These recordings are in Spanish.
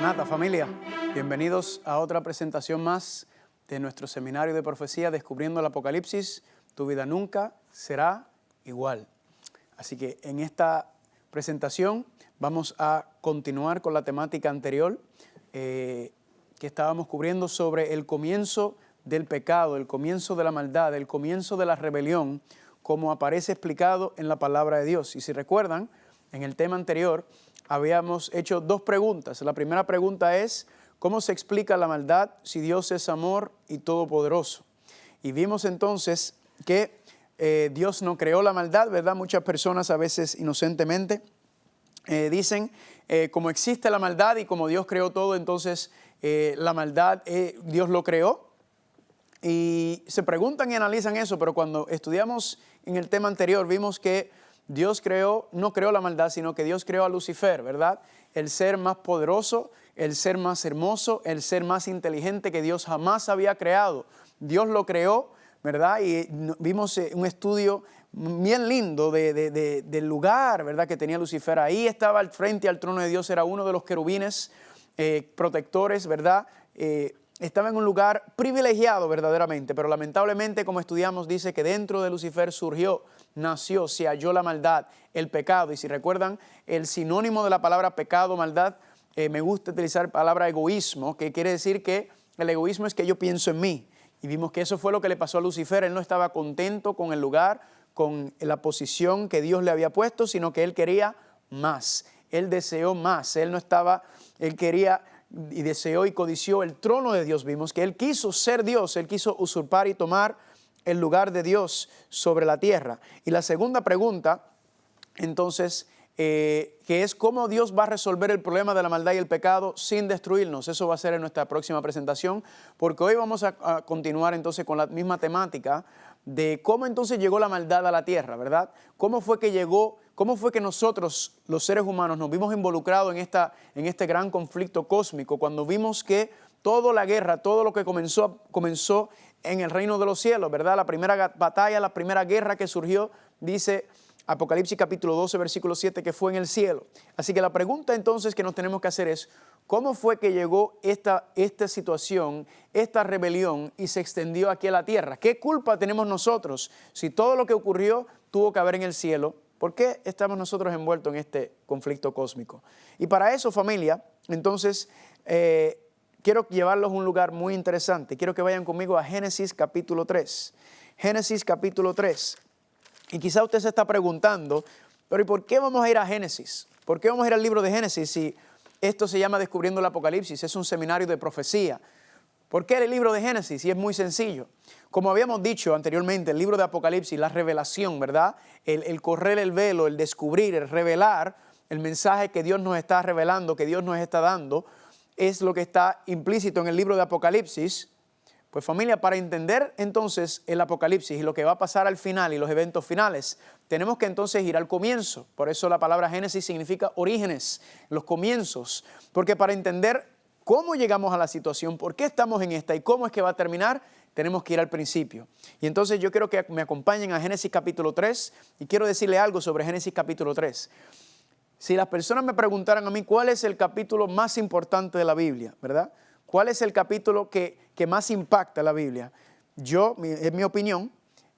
Maranata, familia, bienvenidos a otra presentación más de nuestro seminario de profecía Descubriendo el Apocalipsis. Tu vida nunca será igual. Así que en esta presentación vamos a continuar con la temática anterior que estábamos cubriendo sobre el comienzo del pecado, el comienzo de la maldad, el comienzo de la rebelión, como aparece explicado en la palabra de Dios. Y si recuerdan, en el tema anterior habíamos hecho dos preguntas. La primera pregunta es, ¿cómo se explica la maldad si Dios es amor y todopoderoso? Y vimos entonces que Dios no creó la maldad, ¿verdad? Muchas personas a veces inocentemente dicen, como existe la maldad y como Dios creó todo, entonces la maldad Dios lo creó. Y se preguntan y analizan eso, pero cuando estudiamos en el tema anterior vimos que Dios no creó la maldad, sino que Dios creó a Lucifer, ¿verdad? El ser más poderoso, el ser más hermoso, el ser más inteligente que Dios jamás había creado. Dios lo creó, ¿verdad? Y vimos un estudio bien lindo del lugar, ¿verdad?, que tenía Lucifer. Ahí estaba al frente al trono de Dios, era uno de los querubines protectores, ¿verdad? Estaba en un lugar privilegiado verdaderamente, pero lamentablemente, como estudiamos, dice que dentro de Lucifer nació, se halló la maldad, el pecado. Y si recuerdan, el sinónimo de la palabra pecado, maldad, me gusta utilizar la palabra egoísmo, que quiere decir que el egoísmo es que yo pienso en mí. Y vimos que eso fue lo que le pasó a Lucifer. Él no estaba contento con el lugar, con la posición que Dios le había puesto, sino que él quería más. Él deseó más. Él quería y deseó y codició el trono de Dios. Vimos que él quiso ser Dios, él quiso usurpar y tomar el lugar de Dios sobre la tierra. Y la segunda pregunta, entonces, que es cómo Dios va a resolver el problema de la maldad y el pecado sin destruirnos. Eso va a ser en nuestra próxima presentación, porque hoy vamos a continuar entonces con la misma temática de cómo entonces llegó la maldad a la tierra, ¿verdad? ¿Cómo fue que nosotros, los seres humanos, nos vimos involucrados en este gran conflicto cósmico, cuando vimos que toda la guerra, todo lo que comenzó en el reino de los cielos, ¿verdad? La primera batalla, la primera guerra que surgió, dice Apocalipsis capítulo 12, versículo 7, que fue en el cielo. Así que la pregunta entonces que nos tenemos que hacer es, ¿cómo fue que llegó esta situación, esta rebelión y se extendió aquí a la tierra? ¿Qué culpa tenemos nosotros si todo lo que ocurrió tuvo que haber en el cielo? ¿Por qué estamos nosotros envueltos en este conflicto cósmico? Y para eso, familia, entonces, quiero llevarlos a un lugar muy interesante. Quiero que vayan conmigo a Génesis capítulo 3. Génesis capítulo 3. Y quizá usted se está preguntando, pero ¿y por qué vamos a ir a Génesis? ¿Por qué vamos a ir al libro de Génesis si esto se llama Descubriendo el Apocalipsis? Es un seminario de profecía. ¿Por qué el libro de Génesis? Y es muy sencillo. Como habíamos dicho anteriormente, el libro de Apocalipsis, la revelación, ¿verdad? El correr el velo, el descubrir, el revelar el mensaje que Dios nos está revelando, que Dios nos está dando, es lo que está implícito en el libro de Apocalipsis. Pues familia, para entender entonces el Apocalipsis y lo que va a pasar al final y los eventos finales, tenemos que entonces ir al comienzo. Por eso la palabra Génesis significa orígenes, los comienzos. Porque para entender cómo llegamos a la situación, por qué estamos en esta y cómo es que va a terminar, tenemos que ir al principio. Y entonces yo quiero que me acompañen a Génesis capítulo 3 y quiero decirle algo sobre Génesis capítulo 3. Si las personas me preguntaran a mí cuál es el capítulo más importante de la Biblia, ¿verdad? ¿Cuál es el capítulo que más impacta la Biblia? En mi opinión,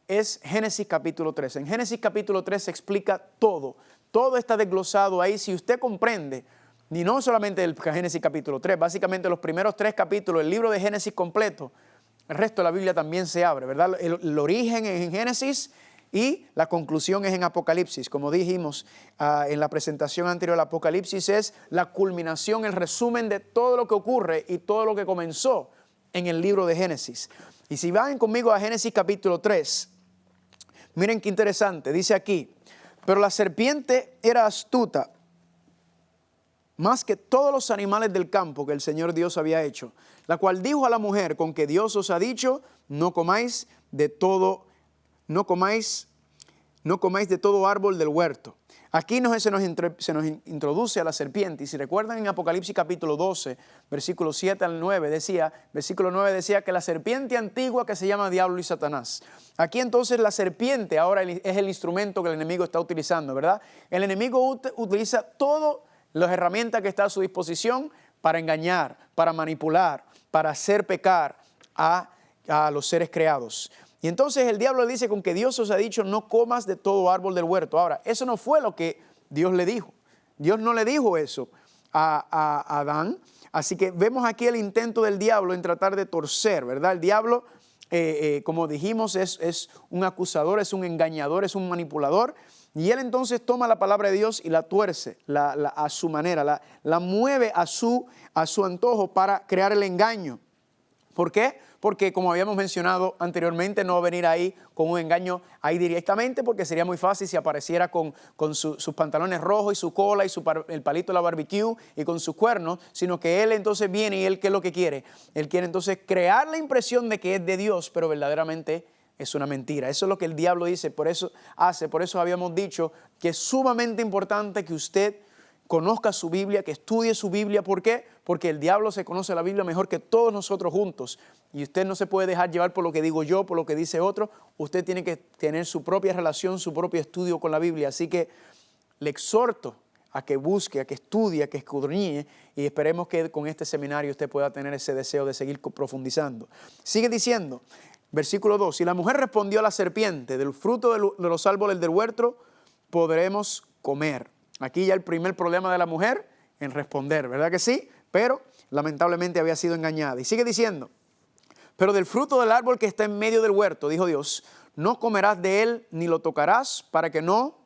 es Génesis capítulo 3. En Génesis capítulo 3 se explica todo. Todo está desglosado ahí. Si usted comprende, y no solamente el Génesis capítulo 3, básicamente los primeros 3 capítulos, el libro de Génesis completo, el resto de la Biblia también se abre, ¿verdad? El origen es en Génesis y la conclusión es en Apocalipsis. Como dijimos en la presentación anterior, el Apocalipsis es la culminación, el resumen de todo lo que ocurre y todo lo que comenzó en el libro de Génesis. Y si van conmigo a Génesis capítulo 3, miren qué interesante, dice aquí, pero la serpiente era astuta más que todos los animales del campo que el Señor Dios había hecho, la cual dijo a la mujer, con que Dios os ha dicho, no comáis de todo árbol del huerto. Aquí se nos introduce a la serpiente. Y si recuerdan en Apocalipsis capítulo 12, versículo 7 al 9, versículo 9 decía que la serpiente antigua que se llama Diablo y Satanás. Aquí entonces la serpiente ahora es el instrumento que el enemigo está utilizando, ¿verdad? El enemigo utiliza todas las herramientas que está a su disposición para engañar, para manipular, para hacer pecar a los seres creados. Y entonces el diablo le dice, con que Dios os ha dicho, no comas de todo árbol del huerto. Ahora, eso no fue lo que Dios le dijo. Dios no le dijo eso a Adán. Así que vemos aquí el intento del diablo en tratar de torcer, ¿verdad? El diablo, como dijimos, es un acusador, es un engañador, es un manipulador. Y él entonces toma la palabra de Dios y la tuerce a su manera, la mueve a su antojo para crear el engaño. ¿Por qué? Porque, como habíamos mencionado anteriormente, no va a venir ahí con un engaño ahí directamente, porque sería muy fácil si apareciera con sus pantalones rojos y su cola y el palito de la barbecue y con sus cuernos, sino que él entonces viene y él, ¿qué es lo que quiere? Él quiere entonces crear la impresión de que es de Dios, pero verdaderamente es una mentira. Eso es lo que el diablo dice, por eso habíamos dicho que es sumamente importante que usted conozca su Biblia, que estudie su Biblia. ¿Por qué? Porque el diablo se conoce la Biblia mejor que todos nosotros juntos. Y usted no se puede dejar llevar por lo que digo yo, por lo que dice otro. Usted tiene que tener su propia relación, su propio estudio con la Biblia. Así que le exhorto a que busque, a que estudie, a que escudriñe, y esperemos que con este seminario usted pueda tener ese deseo de seguir profundizando. Sigue diciendo, versículo 2, y la mujer respondió a la serpiente, del fruto de los árboles del huerto podremos comer. Aquí ya el primer problema de la mujer en responder, ¿verdad que sí? Pero lamentablemente había sido engañada. Y sigue diciendo, pero del fruto del árbol que está en medio del huerto, dijo Dios, no comerás de él ni lo tocarás para que no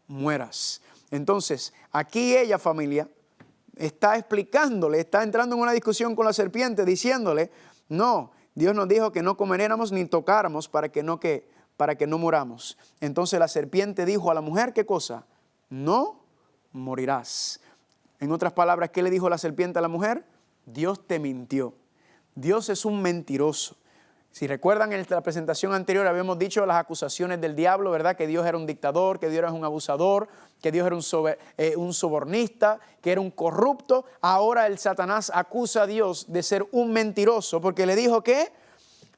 mueras. Entonces, aquí ella, familia, está explicándole, está entrando en una discusión con la serpiente, diciéndole, no, Dios nos dijo que no comeremos ni tocáramos para que no muramos. Entonces la serpiente dijo a la mujer, ¿qué cosa? No morirás. En otras palabras, ¿qué le dijo la serpiente a la mujer? Dios te mintió. Dios es un mentiroso. Si recuerdan, en la presentación anterior habíamos dicho las acusaciones del diablo, ¿verdad? Que Dios era un dictador, que Dios era un abusador, que Dios era un sobornista, que era un corrupto. Ahora el Satanás acusa a Dios de ser un mentiroso, porque le dijo que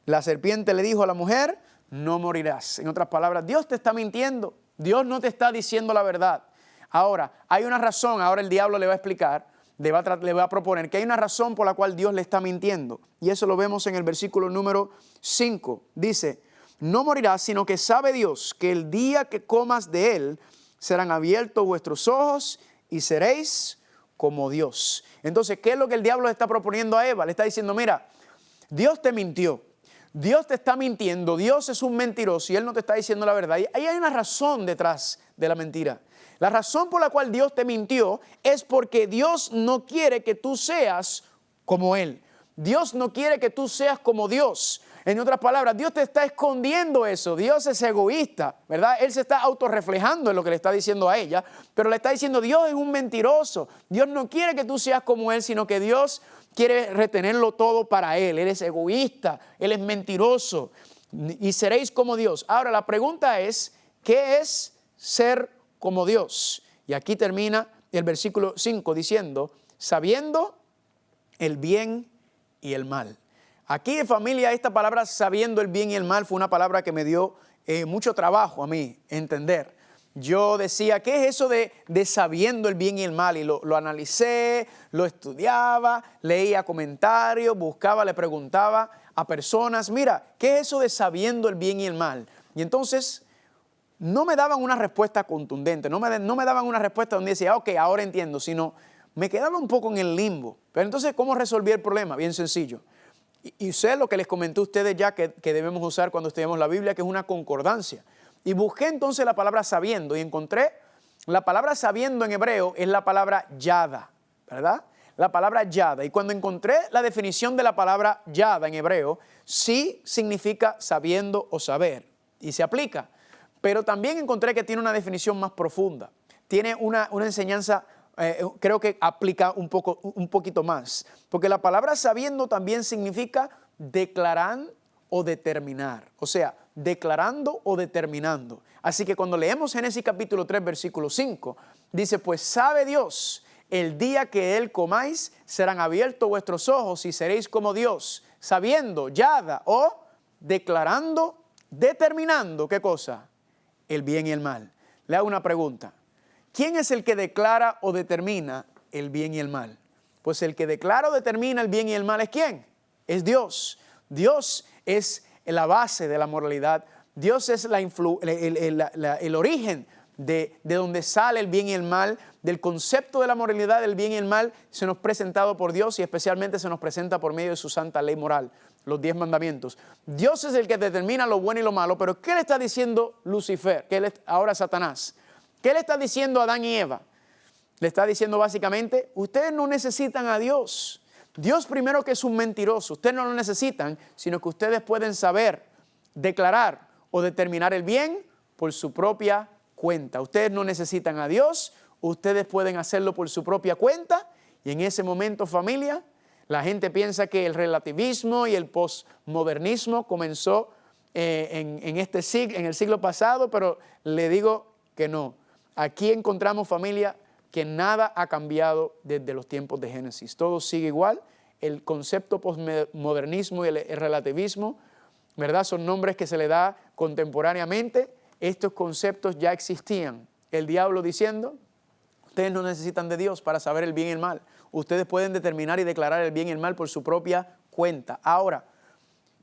la serpiente le dijo a la mujer, no morirás. En otras palabras, Dios te está mintiendo. Dios no te está diciendo la verdad. Ahora, hay una razón, ahora el diablo le va a explicar, le va a proponer que hay una razón por la cual Dios le está mintiendo. Y eso lo vemos en el versículo número 5. Dice, no morirás, sino que sabe Dios que el día que comas de él serán abiertos vuestros ojos y seréis como Dios. Entonces, ¿qué es lo que el diablo le está proponiendo a Eva? Le está diciendo, mira, Dios te mintió. Dios te está mintiendo, Dios es un mentiroso y Él no te está diciendo la verdad. Y ahí hay una razón detrás de la mentira. La razón por la cual Dios te mintió es porque Dios no quiere que tú seas como Él. Dios no quiere que tú seas como Dios. En otras palabras, Dios te está escondiendo eso. Dios es egoísta, ¿verdad? Él se está autorreflejando en lo que le está diciendo a ella, pero le está diciendo, Dios es un mentiroso. Dios no quiere que tú seas como Él, sino que Dios quiere retenerlo todo para Él. Él es egoísta, Él es mentiroso y seréis como Dios. Ahora la pregunta es, ¿qué es ser como Dios? Y aquí termina el versículo 5 diciendo, sabiendo el bien y el mal. Aquí, familia, esta palabra sabiendo el bien y el mal fue una palabra que me dio mucho trabajo a mí entender. Yo decía, ¿qué es eso de sabiendo el bien y el mal? Y lo analicé, lo estudiaba, leía comentarios, buscaba, le preguntaba a personas, mira, ¿qué es eso de sabiendo el bien y el mal? Y entonces no me daban una respuesta contundente, no me daban una respuesta donde decía, ok, ahora entiendo, sino me quedaba un poco en el limbo. Pero entonces, ¿cómo resolví el problema? Bien sencillo. Y sé lo que les comenté a ustedes ya que debemos usar cuando estudiamos la Biblia, que es una concordancia. Y busqué entonces la palabra sabiendo y encontré la palabra sabiendo en hebreo es la palabra yada, ¿verdad? La palabra yada. Y cuando encontré la definición de la palabra yada en hebreo, sí significa sabiendo o saber y se aplica. Pero también encontré que tiene una definición más profunda. Tiene una enseñanza, creo que aplica un poquito más. Porque la palabra sabiendo también significa declarar o determinar. O sea, declarando o determinando. Así que cuando leemos Génesis capítulo 3, versículo 5, dice, pues sabe Dios, el día que Él comáis, serán abiertos vuestros ojos y seréis como Dios, sabiendo, yada, o declarando, determinando, ¿qué cosa? El bien y el mal. Le hago una pregunta. ¿Quién es el que declara o determina el bien y el mal? Pues el que declara o determina el bien y el mal es ¿quién? Es Dios. Dios es la base de la moralidad. Dios es el origen de donde sale el bien y el mal, del concepto de la moralidad, del bien y el mal, se nos ha presentado por Dios y especialmente se nos presenta por medio de su santa ley moral, los 10 mandamientos. Dios es el que determina lo bueno y lo malo, pero ¿qué le está diciendo Lucifer? Ahora Satanás. ¿Qué le está diciendo a Adán y Eva? Le está diciendo básicamente, ustedes no necesitan a Dios. Dios primero que es un mentiroso, ustedes no lo necesitan, sino que ustedes pueden saber, declarar o determinar el bien por su propia cuenta. Ustedes no necesitan a Dios, ustedes pueden hacerlo por su propia cuenta y en ese momento, familia, la gente piensa que el relativismo y el posmodernismo comenzó en el siglo pasado, pero le digo que no. Aquí encontramos, familia, que nada ha cambiado desde los tiempos de Génesis. Todo sigue igual. El concepto posmodernismo y el relativismo, ¿verdad? Son nombres que se le da contemporáneamente. Estos conceptos ya existían. El diablo diciendo, ustedes no necesitan de Dios para saber el bien y el mal. Ustedes pueden determinar y declarar el bien y el mal por su propia cuenta. Ahora,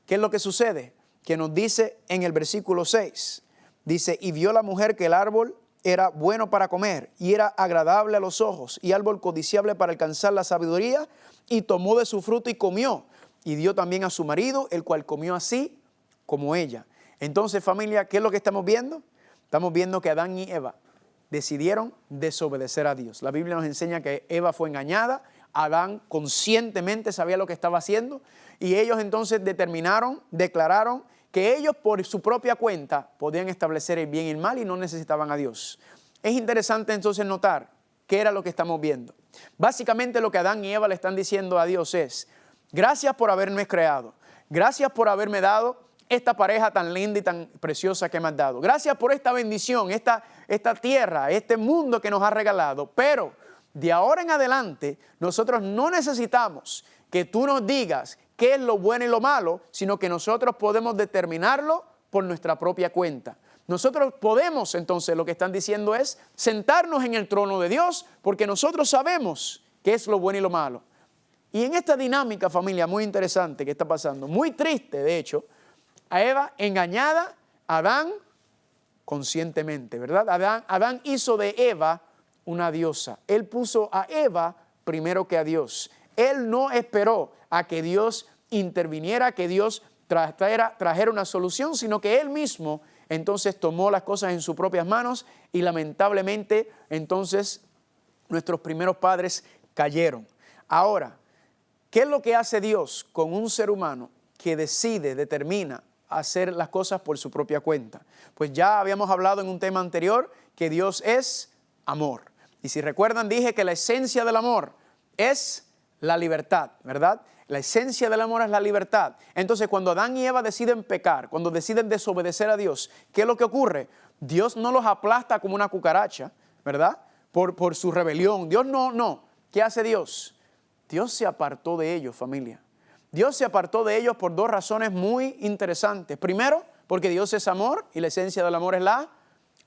¿qué es lo que sucede? Que nos dice en el versículo 6, dice, y vio la mujer que el árbol era bueno para comer y era agradable a los ojos y árbol codiciable para alcanzar la sabiduría, y tomó de su fruto y comió y dio también a su marido, el cual comió así como ella. Entonces, familia, ¿qué es lo que estamos viendo? Estamos viendo que Adán y Eva decidieron desobedecer a Dios. La Biblia nos enseña que Eva fue engañada, Adán conscientemente sabía lo que estaba haciendo y ellos entonces declararon que ellos por su propia cuenta podían establecer el bien y el mal y no necesitaban a Dios. Es interesante entonces notar qué era lo que estamos viendo. Básicamente lo que Adán y Eva le están diciendo a Dios es, gracias por haberme creado, gracias por haberme dado esta pareja tan linda y tan preciosa que me has dado. Gracias por esta bendición, esta tierra, este mundo que nos has regalado. Pero de ahora en adelante nosotros no necesitamos que tú nos digas qué es lo bueno y lo malo, sino que nosotros podemos determinarlo por nuestra propia cuenta. Nosotros podemos, entonces, lo que están diciendo es sentarnos en el trono de Dios porque nosotros sabemos qué es lo bueno y lo malo. Y en esta dinámica, familia, muy interesante que está pasando, muy triste, de hecho, a Eva engañada, Adán conscientemente, ¿verdad? Adán hizo de Eva una diosa. Él puso a Eva primero que a Dios. Él no esperó a que Dios interviniera, que Dios trajera una solución, sino que él mismo entonces tomó las cosas en sus propias manos y lamentablemente entonces nuestros primeros padres cayeron. Ahora, ¿qué es lo que hace Dios con un ser humano que determina hacer las cosas por su propia cuenta? Pues ya habíamos hablado en un tema anterior que Dios es amor. Y si recuerdan, dije que la esencia del amor es la libertad, ¿verdad? La esencia del amor es la libertad. Entonces, cuando Adán y Eva deciden pecar, cuando deciden desobedecer a Dios, ¿qué es lo que ocurre? Dios no los aplasta como una cucaracha, ¿verdad? Por su rebelión. Dios no. ¿Qué hace Dios? Dios se apartó de ellos, familia. Dios se apartó de ellos por dos razones muy interesantes. Primero, porque Dios es amor y la esencia del amor es la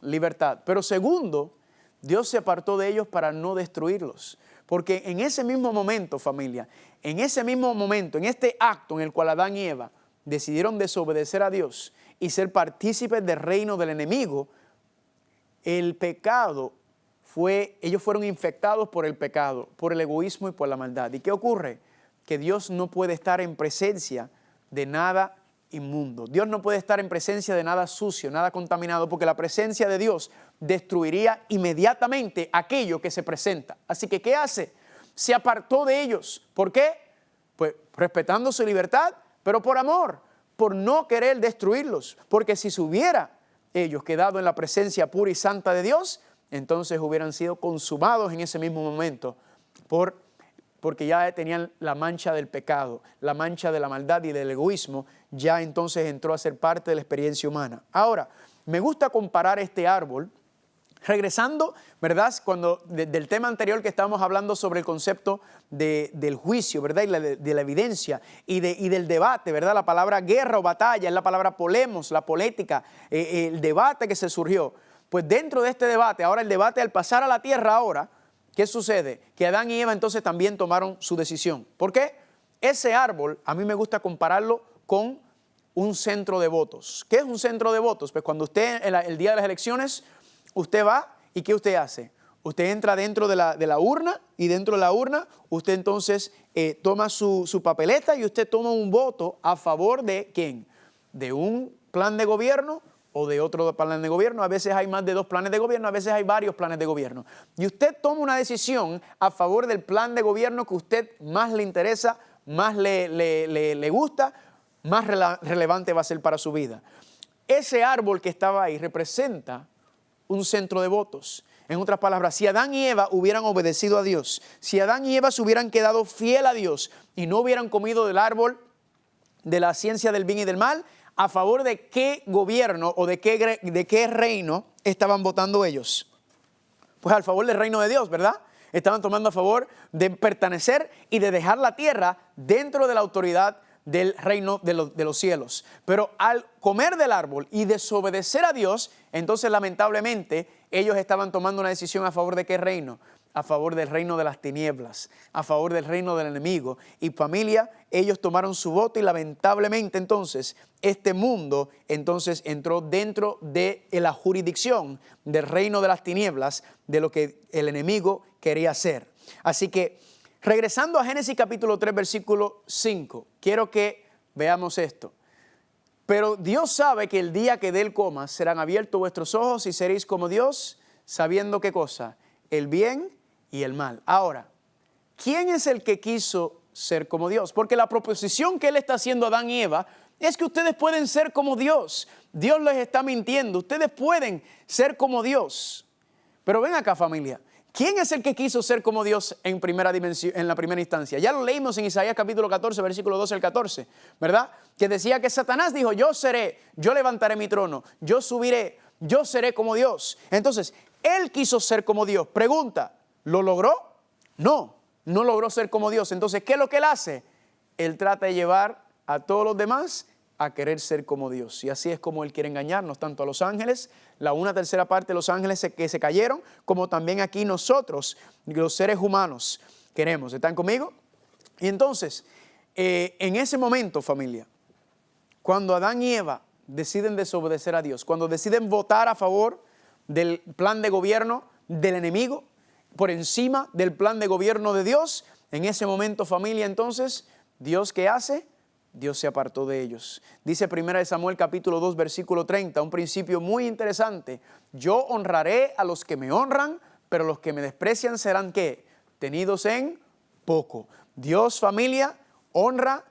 libertad. Pero segundo, Dios se apartó de ellos para no destruirlos. Porque en ese mismo momento, familia, en ese mismo momento, en este acto en el cual Adán y Eva decidieron desobedecer a Dios y ser partícipes del reino del enemigo, el pecado ellos fueron infectados por el pecado, por el egoísmo y por la maldad. ¿Y qué ocurre? Que Dios no puede estar en presencia de nada inmundo. Dios no puede estar en presencia de nada sucio, nada contaminado, porque la presencia de Dios destruiría inmediatamente aquello que se presenta. Así que, ¿qué hace? Se apartó de ellos. ¿Por qué? Pues respetando su libertad, pero por amor, por no querer destruirlos. Porque si se hubiera ellos quedado en la presencia pura y santa de Dios, entonces hubieran sido consumados en ese mismo momento porque ya tenían la mancha del pecado, la mancha de la maldad y del egoísmo, ya entonces entró a ser parte de la experiencia humana. Ahora, me gusta comparar este árbol, regresando, ¿verdad? Del tema anterior que estábamos hablando sobre el concepto del juicio, ¿verdad? Y de la evidencia y del debate, ¿verdad? La palabra guerra o batalla es la palabra polemos, la polética, el debate que se surgió. Pues dentro de este debate, ahora el debate al pasar a la tierra ahora, ¿qué sucede? Que Adán y Eva entonces también tomaron su decisión. ¿Por qué? Ese árbol, a mí me gusta compararlo con un centro de votos. ¿Qué es un centro de votos? Pues cuando usted, el día de las elecciones, usted va y ¿qué usted hace? Usted entra dentro de la urna y dentro de la urna usted entonces toma su papeleta y usted toma un voto a favor de ¿quién? De un plan de gobierno o de otro plan de gobierno. A veces hay más de 2 planes de gobierno, a veces hay varios planes de gobierno. Y usted toma una decisión a favor del plan de gobierno que a usted más le interesa, más le gusta, más relevante va a ser para su vida. Ese árbol que estaba ahí representa un centro de votos. En otras palabras, si Adán y Eva hubieran obedecido a Dios, si Adán y Eva se hubieran quedado fiel a Dios y no hubieran comido del árbol de la ciencia del bien y del mal, ¿a favor de qué gobierno o de qué reino estaban votando ellos? Pues al favor del reino de Dios, ¿verdad? Estaban tomando a favor de pertenecer y de dejar la tierra dentro de la autoridad del reino de los cielos. Pero al comer del árbol y desobedecer a Dios, entonces lamentablemente ellos estaban tomando una decisión a favor de qué reino, a favor del reino de las tinieblas, a favor del reino del enemigo. Y familia, ellos tomaron su voto y lamentablemente entonces este mundo entonces entró dentro de la jurisdicción del reino de las tinieblas, de lo que el enemigo quería hacer. Así que regresando a Génesis capítulo 3 versículo 5, quiero que veamos esto. Pero Dios sabe que el día que de él comas serán abiertos vuestros ojos y seréis como Dios, sabiendo qué cosa, el bien y el mal. Ahora, ¿quién es el que quiso ser como Dios? Porque la proposición que él está haciendo a Adán y Eva es que ustedes pueden ser como Dios. Dios les está mintiendo, ustedes pueden ser como Dios. Pero ven acá, familia. ¿Quién es el que quiso ser como Dios en primera dimensión, en la primera instancia? Ya lo leímos en Isaías capítulo 14, versículo 12 al 14, ¿verdad? Que decía que Satanás dijo, yo seré, yo levantaré mi trono, yo subiré, yo seré como Dios. Entonces, él quiso ser como Dios. Pregunta, ¿lo logró? No, no logró ser como Dios. Entonces, ¿qué es lo que él hace? Él trata de llevar a todos los demás a querer ser como Dios. Y así es como él quiere engañarnos, tanto a los ángeles, la 1/3 parte de los ángeles que se cayeron, como también aquí nosotros, los seres humanos, queremos. ¿Están conmigo? Y entonces, en ese momento, familia, cuando Adán y Eva deciden desobedecer a Dios, cuando deciden votar a favor del plan de gobierno del enemigo, por encima del plan de gobierno de Dios, en ese momento, familia, entonces, ¿Dios qué hace? Dios se apartó de ellos. Dice 1 Samuel capítulo 2 versículo 30, un principio muy interesante. Yo honraré a los que me honran, pero los que me desprecian serán ¿qué? Tenidos en poco. Dios, familia, honra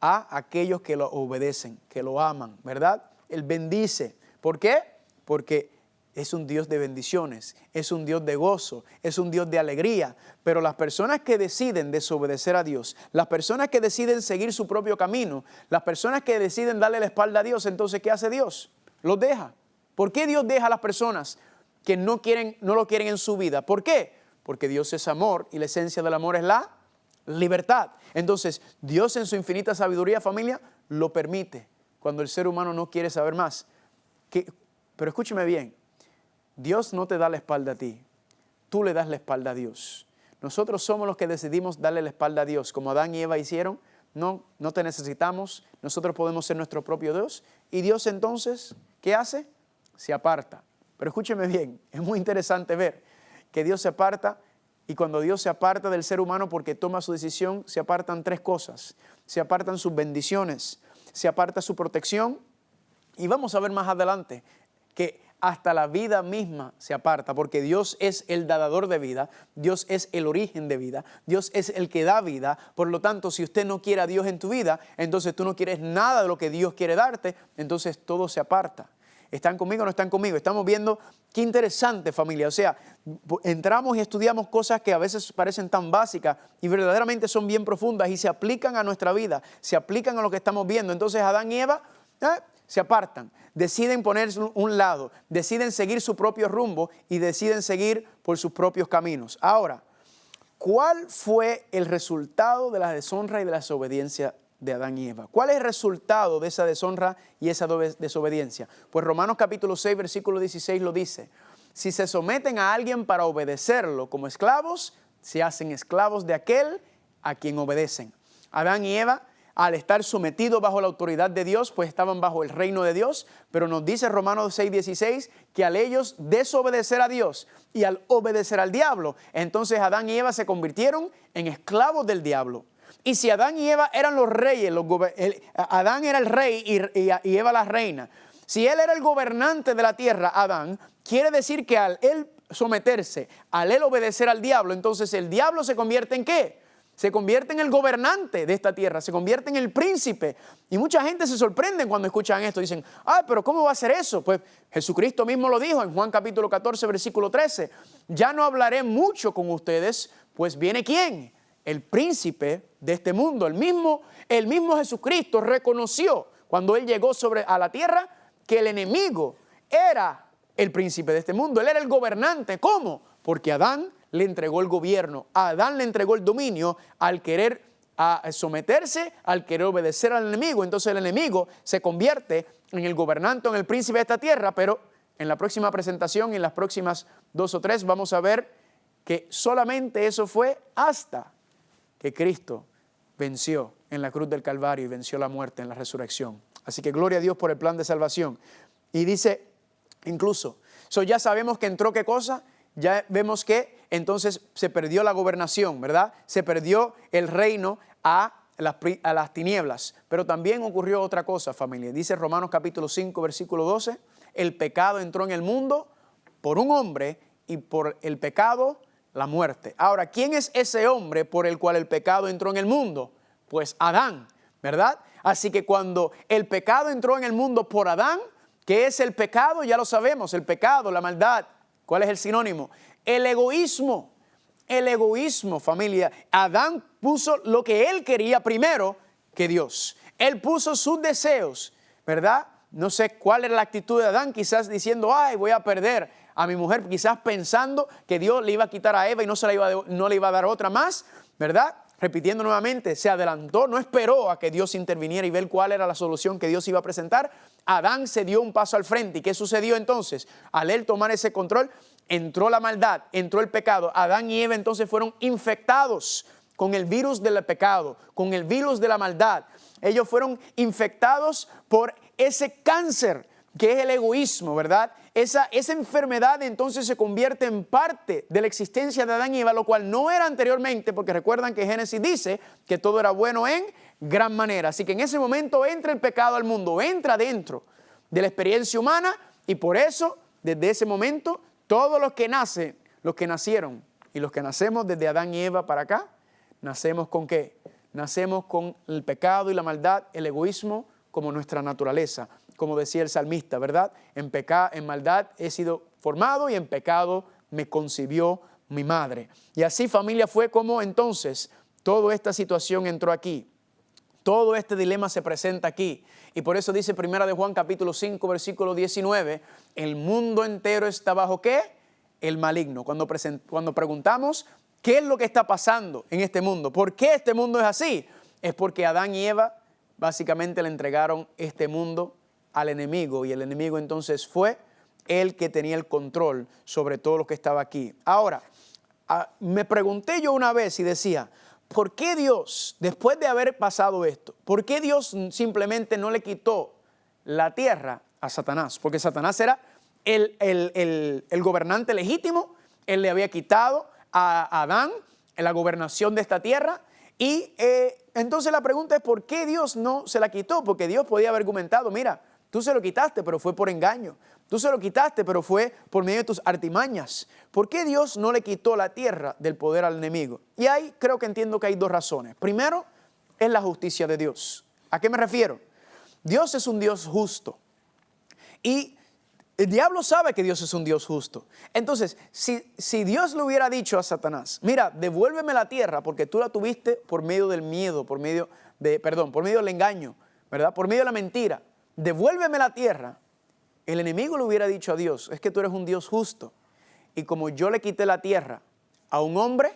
a aquellos que lo obedecen, que lo aman, ¿verdad? Él bendice. ¿Por qué? Porque es un Dios de bendiciones, es un Dios de gozo, es un Dios de alegría. Pero las personas que deciden desobedecer a Dios, las personas que deciden seguir su propio camino, las personas que deciden darle la espalda a Dios, entonces ¿qué hace Dios? Los deja. ¿Por qué Dios deja a las personas que no lo quieren en su vida? ¿Por qué? Porque Dios es amor y la esencia del amor es la libertad. Entonces, Dios en su infinita sabiduría, familia, lo permite cuando el ser humano no quiere saber más. Pero escúcheme bien. Dios no te da la espalda a ti, tú le das la espalda a Dios. Nosotros somos los que decidimos darle la espalda a Dios, como Adán y Eva hicieron. No te necesitamos, nosotros podemos ser nuestro propio Dios. Y Dios entonces, ¿qué hace? Se aparta. Pero escúcheme bien, es muy interesante ver que Dios se aparta, y cuando Dios se aparta del ser humano porque toma su decisión, se apartan 3 cosas. Se apartan sus bendiciones, se aparta su protección, y vamos a ver más adelante que hasta la vida misma se aparta, porque Dios es el dador de vida, Dios es el origen de vida, Dios es el que da vida. Por lo tanto, si usted no quiere a Dios en tu vida, entonces tú no quieres nada de lo que Dios quiere darte, entonces todo se aparta. ¿Están conmigo o no están conmigo? Estamos viendo qué interesante, familia. O sea, entramos y estudiamos cosas que a veces parecen tan básicas y verdaderamente son bien profundas y se aplican a nuestra vida, se aplican a lo que estamos viendo. Entonces Adán y Eva se apartan, deciden ponerse a un lado, deciden seguir su propio rumbo y deciden seguir por sus propios caminos. Ahora, ¿cuál fue el resultado de la deshonra y de la desobediencia de Adán y Eva? ¿Cuál es el resultado de esa deshonra y esa desobediencia? Pues Romanos capítulo 6, versículo 16 lo dice. si se someten a alguien para obedecerlo como esclavos, se hacen esclavos de aquel a quien obedecen. Adán y Eva, al estar sometidos bajo la autoridad de Dios, pues estaban bajo el reino de Dios, pero nos dice Romanos 6:16 que al ellos desobedecer a Dios y al obedecer al diablo, entonces Adán y Eva se convirtieron en esclavos del diablo. Y si Adán y Eva eran los reyes, Adán era el rey y Eva la reina. Si él era el gobernante de la tierra, Adán, quiere decir que al él someterse, al él obedecer al diablo, entonces el diablo se convierte ¿en qué? Se convierte en el gobernante de esta tierra, se convierte en el príncipe. Y mucha gente se sorprende cuando escuchan esto. Dicen, pero ¿cómo va a ser eso? Pues Jesucristo mismo lo dijo en Juan capítulo 14, versículo 13. Ya no hablaré mucho con ustedes, pues viene ¿quién? El príncipe de este mundo. El mismo Jesucristo reconoció cuando él llegó a la tierra que el enemigo era el príncipe de este mundo. Él era el gobernante. ¿Cómo? Porque Adán le entregó el gobierno, a Adán le entregó el dominio al querer someterse, al querer obedecer al enemigo. Entonces el enemigo se convierte en el gobernante, en el príncipe de esta tierra, pero en la próxima presentación, en las próximas 2 o 3, vamos a ver que solamente eso fue hasta que Cristo venció en la cruz del Calvario y venció la muerte en la resurrección. Así que gloria a Dios por el plan de salvación. Y dice, incluso, ya sabemos que entró ¿qué cosa? Ya vemos que entonces se perdió la gobernación, ¿verdad? Se perdió el reino a las tinieblas. Pero también ocurrió otra cosa, familia. Dice Romanos capítulo 5, versículo 12, el pecado entró en el mundo por un hombre y por el pecado la muerte. Ahora, ¿quién es ese hombre por el cual el pecado entró en el mundo? Pues Adán, ¿verdad? Así que cuando el pecado entró en el mundo por Adán, ¿qué es el pecado? Ya lo sabemos, el pecado, la maldad. ¿Cuál es el sinónimo? El egoísmo. El egoísmo, familia. Adán puso lo que él quería primero que Dios. Él puso sus deseos, ¿verdad? No sé cuál era la actitud de Adán, quizás diciendo, voy a perder a mi mujer, quizás pensando que Dios le iba a quitar a Eva y no le iba a dar otra más, ¿verdad? Repitiendo nuevamente, se adelantó, no esperó a que Dios interviniera y ver cuál era la solución que Dios iba a presentar. Adán se dio un paso al frente. ¿Y qué sucedió entonces? Al él tomar ese control, entró la maldad, entró el pecado. Adán y Eva entonces fueron infectados con el virus del pecado, con el virus de la maldad. Ellos fueron infectados por ese cáncer que es el egoísmo, ¿verdad? Esa enfermedad entonces se convierte en parte de la existencia de Adán y Eva, lo cual no era anteriormente, porque recuerdan que Génesis dice que todo era bueno en gran manera. Así que en ese momento entra el pecado al mundo, entra dentro de la experiencia humana, y por eso, desde ese momento, todos los que nacieron y los que nacemos desde Adán y Eva para acá, nacemos ¿con qué? Nacemos con el pecado y la maldad, el egoísmo como nuestra naturaleza. Como decía el salmista, ¿verdad? En maldad he sido formado y en pecado me concibió mi madre. Y así, familia, fue como entonces toda esta situación entró aquí. Todo este dilema se presenta aquí. Y por eso dice 1 de Juan capítulo 5, versículo 19, el mundo entero está bajo ¿qué? El maligno. Cuando preguntamos, ¿qué es lo que está pasando en este mundo? ¿Por qué este mundo es así? Es porque Adán y Eva básicamente le entregaron este mundo al enemigo, y el enemigo entonces fue el que tenía el control sobre todo lo que estaba aquí. Ahora, me pregunté yo una vez y decía, ¿por qué Dios, después de haber pasado esto, por qué Dios simplemente no le quitó la tierra a Satanás? Porque Satanás era el gobernante legítimo. Él le había quitado a Adán la gobernación de esta tierra. Y entonces la pregunta es, ¿por qué Dios no se la quitó? Porque Dios podía haber argumentado, mira, tú se lo quitaste, pero fue por engaño. Tú se lo quitaste, pero fue por medio de tus artimañas. ¿Por qué Dios no le quitó la tierra del poder al enemigo? Y ahí entiendo que hay 2 razones. Primero, es la justicia de Dios. ¿A qué me refiero? Dios es un Dios justo. Y el diablo sabe que Dios es un Dios justo. Entonces, si Dios le hubiera dicho a Satanás, mira, devuélveme la tierra porque tú la tuviste por medio del miedo, por medio del engaño, ¿verdad? Por medio de la mentira. Devuélveme la tierra. El enemigo le hubiera dicho a Dios, es que tú eres un Dios justo. Y como yo le quité la tierra a un hombre,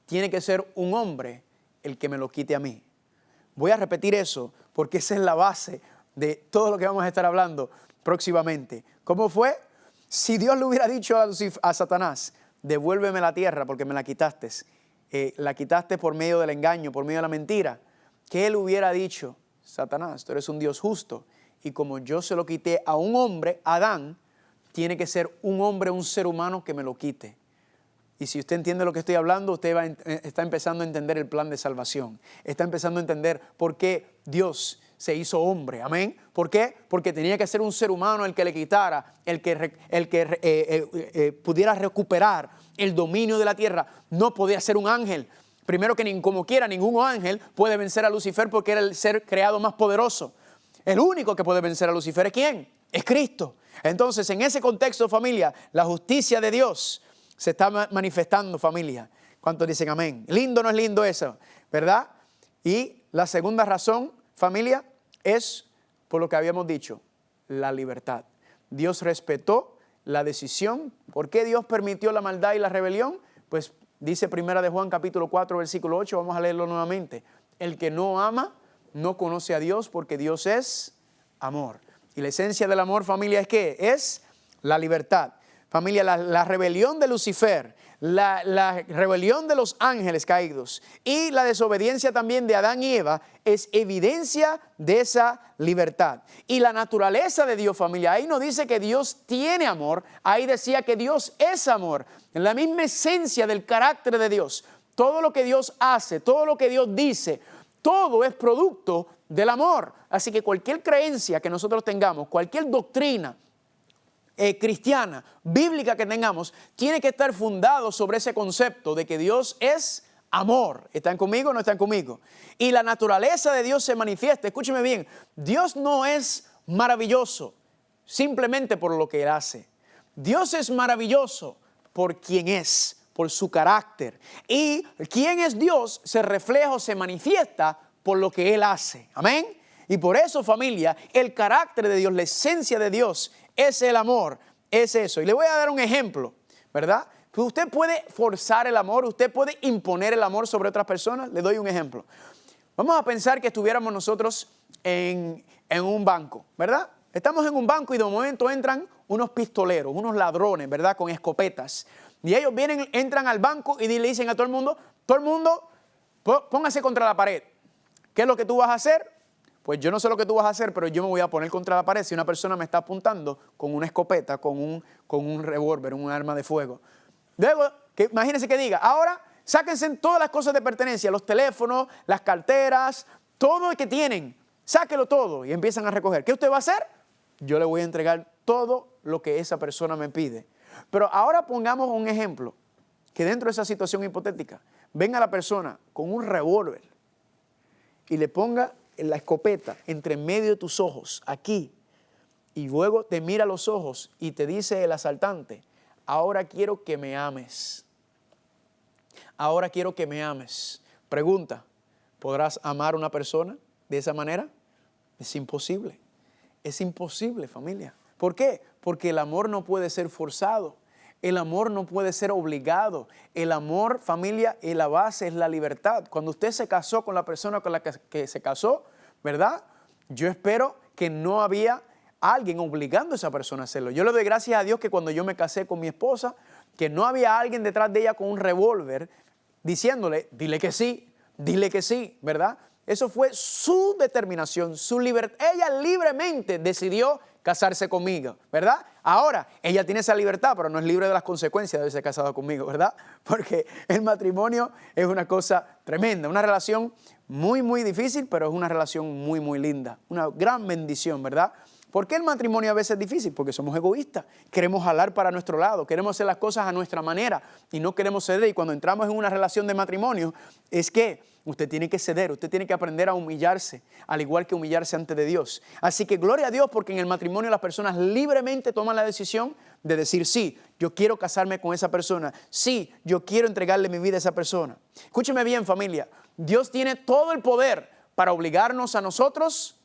tiene que ser un hombre el que me lo quite a mí. Voy a repetir eso porque esa es la base de todo lo que vamos a estar hablando próximamente. ¿Cómo fue? Si Dios le hubiera dicho a Satanás, devuélveme la tierra porque me la quitaste por medio del engaño, por medio de la mentira, ¿qué él hubiera dicho? Satanás, tú eres un Dios justo y como yo se lo quité a un hombre, Adán, tiene que ser un hombre, un ser humano que me lo quite. Y si usted entiende lo que estoy hablando, usted está empezando a entender el plan de salvación. Está empezando a entender por qué Dios se hizo hombre. Amén. ¿Por qué? Porque tenía que ser un ser humano el que le quitara, el que pudiera recuperar el dominio de la tierra. No podía ser un ángel. Primero que como quiera, ningún ángel puede vencer a Lucifer porque era el ser creado más poderoso. El único que puede vencer a Lucifer ¿es quién? Es Cristo. Entonces, en ese contexto, familia, la justicia de Dios se está manifestando, familia. ¿Cuántos dicen amén? Lindo, no es lindo eso, ¿verdad? Y la segunda razón, familia, es por lo que habíamos dicho, la libertad. Dios respetó la decisión. ¿Por qué Dios permitió la maldad y la rebelión? Pues dice 1 de Juan capítulo 4, versículo 8, vamos a leerlo nuevamente. El que no ama no conoce a Dios porque Dios es amor. Y la esencia del amor, familia, ¿es qué? Es la libertad. Familia, la rebelión de Lucifer, la rebelión de los ángeles caídos y la desobediencia también de Adán y Eva es evidencia de esa libertad. Y la naturaleza de Dios, familia, ahí no dice que Dios tiene amor, ahí decía que Dios es amor. En la misma esencia del carácter de Dios, todo lo que Dios hace, todo lo que Dios dice, todo es producto del amor. Así que cualquier creencia que nosotros tengamos, cualquier doctrina cristiana, bíblica que tengamos, tiene que estar fundado sobre ese concepto de que Dios es amor. ¿Están conmigo o no están conmigo? Y la naturaleza de Dios se manifiesta. Escúcheme bien, Dios no es maravilloso simplemente por lo que Él hace. Dios es maravilloso por quien es, por su carácter. Y quién es Dios se refleja o se manifiesta por lo que Él hace. Amén. Y por eso, familia, el carácter de Dios, la esencia de Dios es el amor, es eso. Y le voy a dar un ejemplo, ¿verdad? Usted puede forzar el amor, usted puede imponer el amor sobre otras personas. Le doy un ejemplo. Vamos a pensar que estuviéramos nosotros en un banco, ¿verdad? Estamos en un banco y de momento entran unos pistoleros, unos ladrones, ¿verdad? Con escopetas. Y ellos entran al banco y le dicen a todo el mundo, póngase contra la pared. ¿Qué es lo que tú vas a hacer? Pues yo no sé lo que tú vas a hacer, pero yo me voy a poner contra la pared si una persona me está apuntando con una escopeta, con un revólver, un arma de fuego. Luego, imagínense que diga, ahora sáquense todas las cosas de pertenencia, los teléfonos, las carteras, todo lo que tienen, sáquelo todo y empiezan a recoger. ¿Qué usted va a hacer? Yo le voy a entregar todo lo que esa persona me pide. Pero ahora pongamos un ejemplo, que dentro de esa situación hipotética, venga la persona con un revólver y le ponga la escopeta entre medio de tus ojos, aquí, y luego te mira a los ojos y te dice el asaltante, ahora quiero que me ames. Ahora quiero que me ames. Pregunta, ¿podrás amar a una persona de esa manera? Es imposible. Es imposible, familia. ¿Por qué? Porque el amor no puede ser forzado. El amor no puede ser obligado. El amor, familia, y la base es la libertad. Cuando usted se casó con la persona con la que se casó, ¿verdad? Yo espero que no había alguien obligando a esa persona a hacerlo. Yo le doy gracias a Dios que cuando yo me casé con mi esposa, que no había alguien detrás de ella con un revólver diciéndole, dile que sí, ¿verdad? Eso fue su determinación, su libertad. Ella libremente decidió casarse conmigo, ¿verdad? Ahora, ella tiene esa libertad, pero no es libre de las consecuencias de haberse casado conmigo, ¿verdad? Porque el matrimonio es una cosa tremenda, una relación muy, muy difícil, pero es una relación muy, muy linda, una gran bendición, ¿verdad? ¿Por qué el matrimonio a veces es difícil? Porque somos egoístas, queremos jalar para nuestro lado, queremos hacer las cosas a nuestra manera y no queremos ceder. Y cuando entramos en una relación de matrimonio, es que usted tiene que ceder, usted tiene que aprender a humillarse, al igual que humillarse ante de Dios. Así que gloria a Dios porque en el matrimonio las personas libremente toman la decisión de decir, sí, yo quiero casarme con esa persona, sí, yo quiero entregarle mi vida a esa persona. Escúcheme bien, familia, Dios tiene todo el poder para obligarnos a nosotros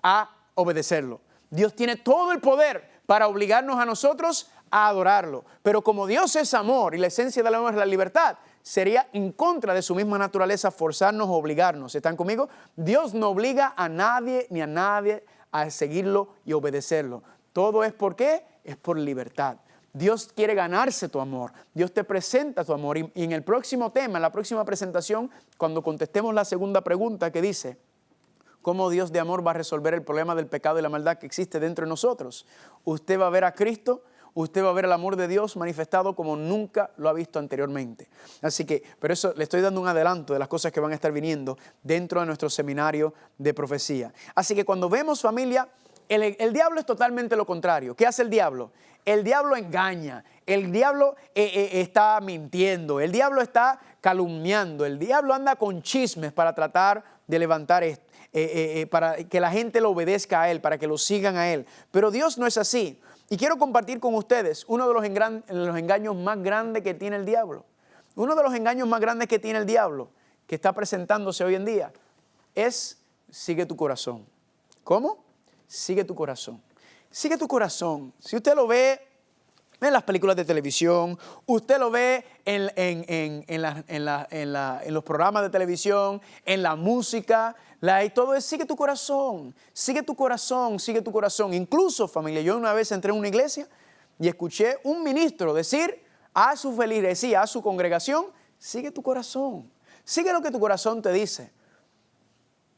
a obedecerlo. Dios tiene todo el poder para obligarnos a nosotros a adorarlo. Pero como Dios es amor y la esencia del amor es la libertad, sería en contra de su misma naturaleza forzarnos o obligarnos. ¿Están conmigo? Dios no obliga a nadie ni a nadie a seguirlo y obedecerlo. Todo es ¿por qué? Es por libertad. Dios quiere ganarse tu amor. Dios te presenta tu amor. Y en el próximo tema, en la próxima presentación, cuando contestemos la segunda pregunta que dice, ¿cómo Dios de amor va a resolver el problema del pecado y la maldad que existe dentro de nosotros? Usted va a ver a Cristo, usted va a ver el amor de Dios manifestado como nunca lo ha visto anteriormente. Así que, pero eso le estoy dando un adelanto de las cosas que van a estar viniendo dentro de nuestro seminario de profecía. Así que cuando vemos, familia, el diablo es totalmente lo contrario. ¿Qué hace el diablo? El diablo engaña, el diablo está mintiendo, el diablo está calumniando, el diablo anda con chismes para tratar de levantar esto. Para que la gente lo obedezca a él, para que lo sigan a él. Pero Dios no es así. Y quiero compartir con ustedes uno de los engaños más grandes que tiene el diablo. Uno de los engaños más grandes que tiene el diablo, que está presentándose hoy en día, es sigue tu corazón. ¿Cómo? Sigue tu corazón. Sigue tu corazón. Si usted lo ve en las películas de televisión, usted lo ve en los programas de televisión, en la música, y todo es sigue tu corazón, sigue tu corazón, sigue tu corazón. Incluso, familia, yo una vez entré en una iglesia y escuché un ministro decir a su feligresía, a su congregación, sigue tu corazón, sigue lo que tu corazón te dice.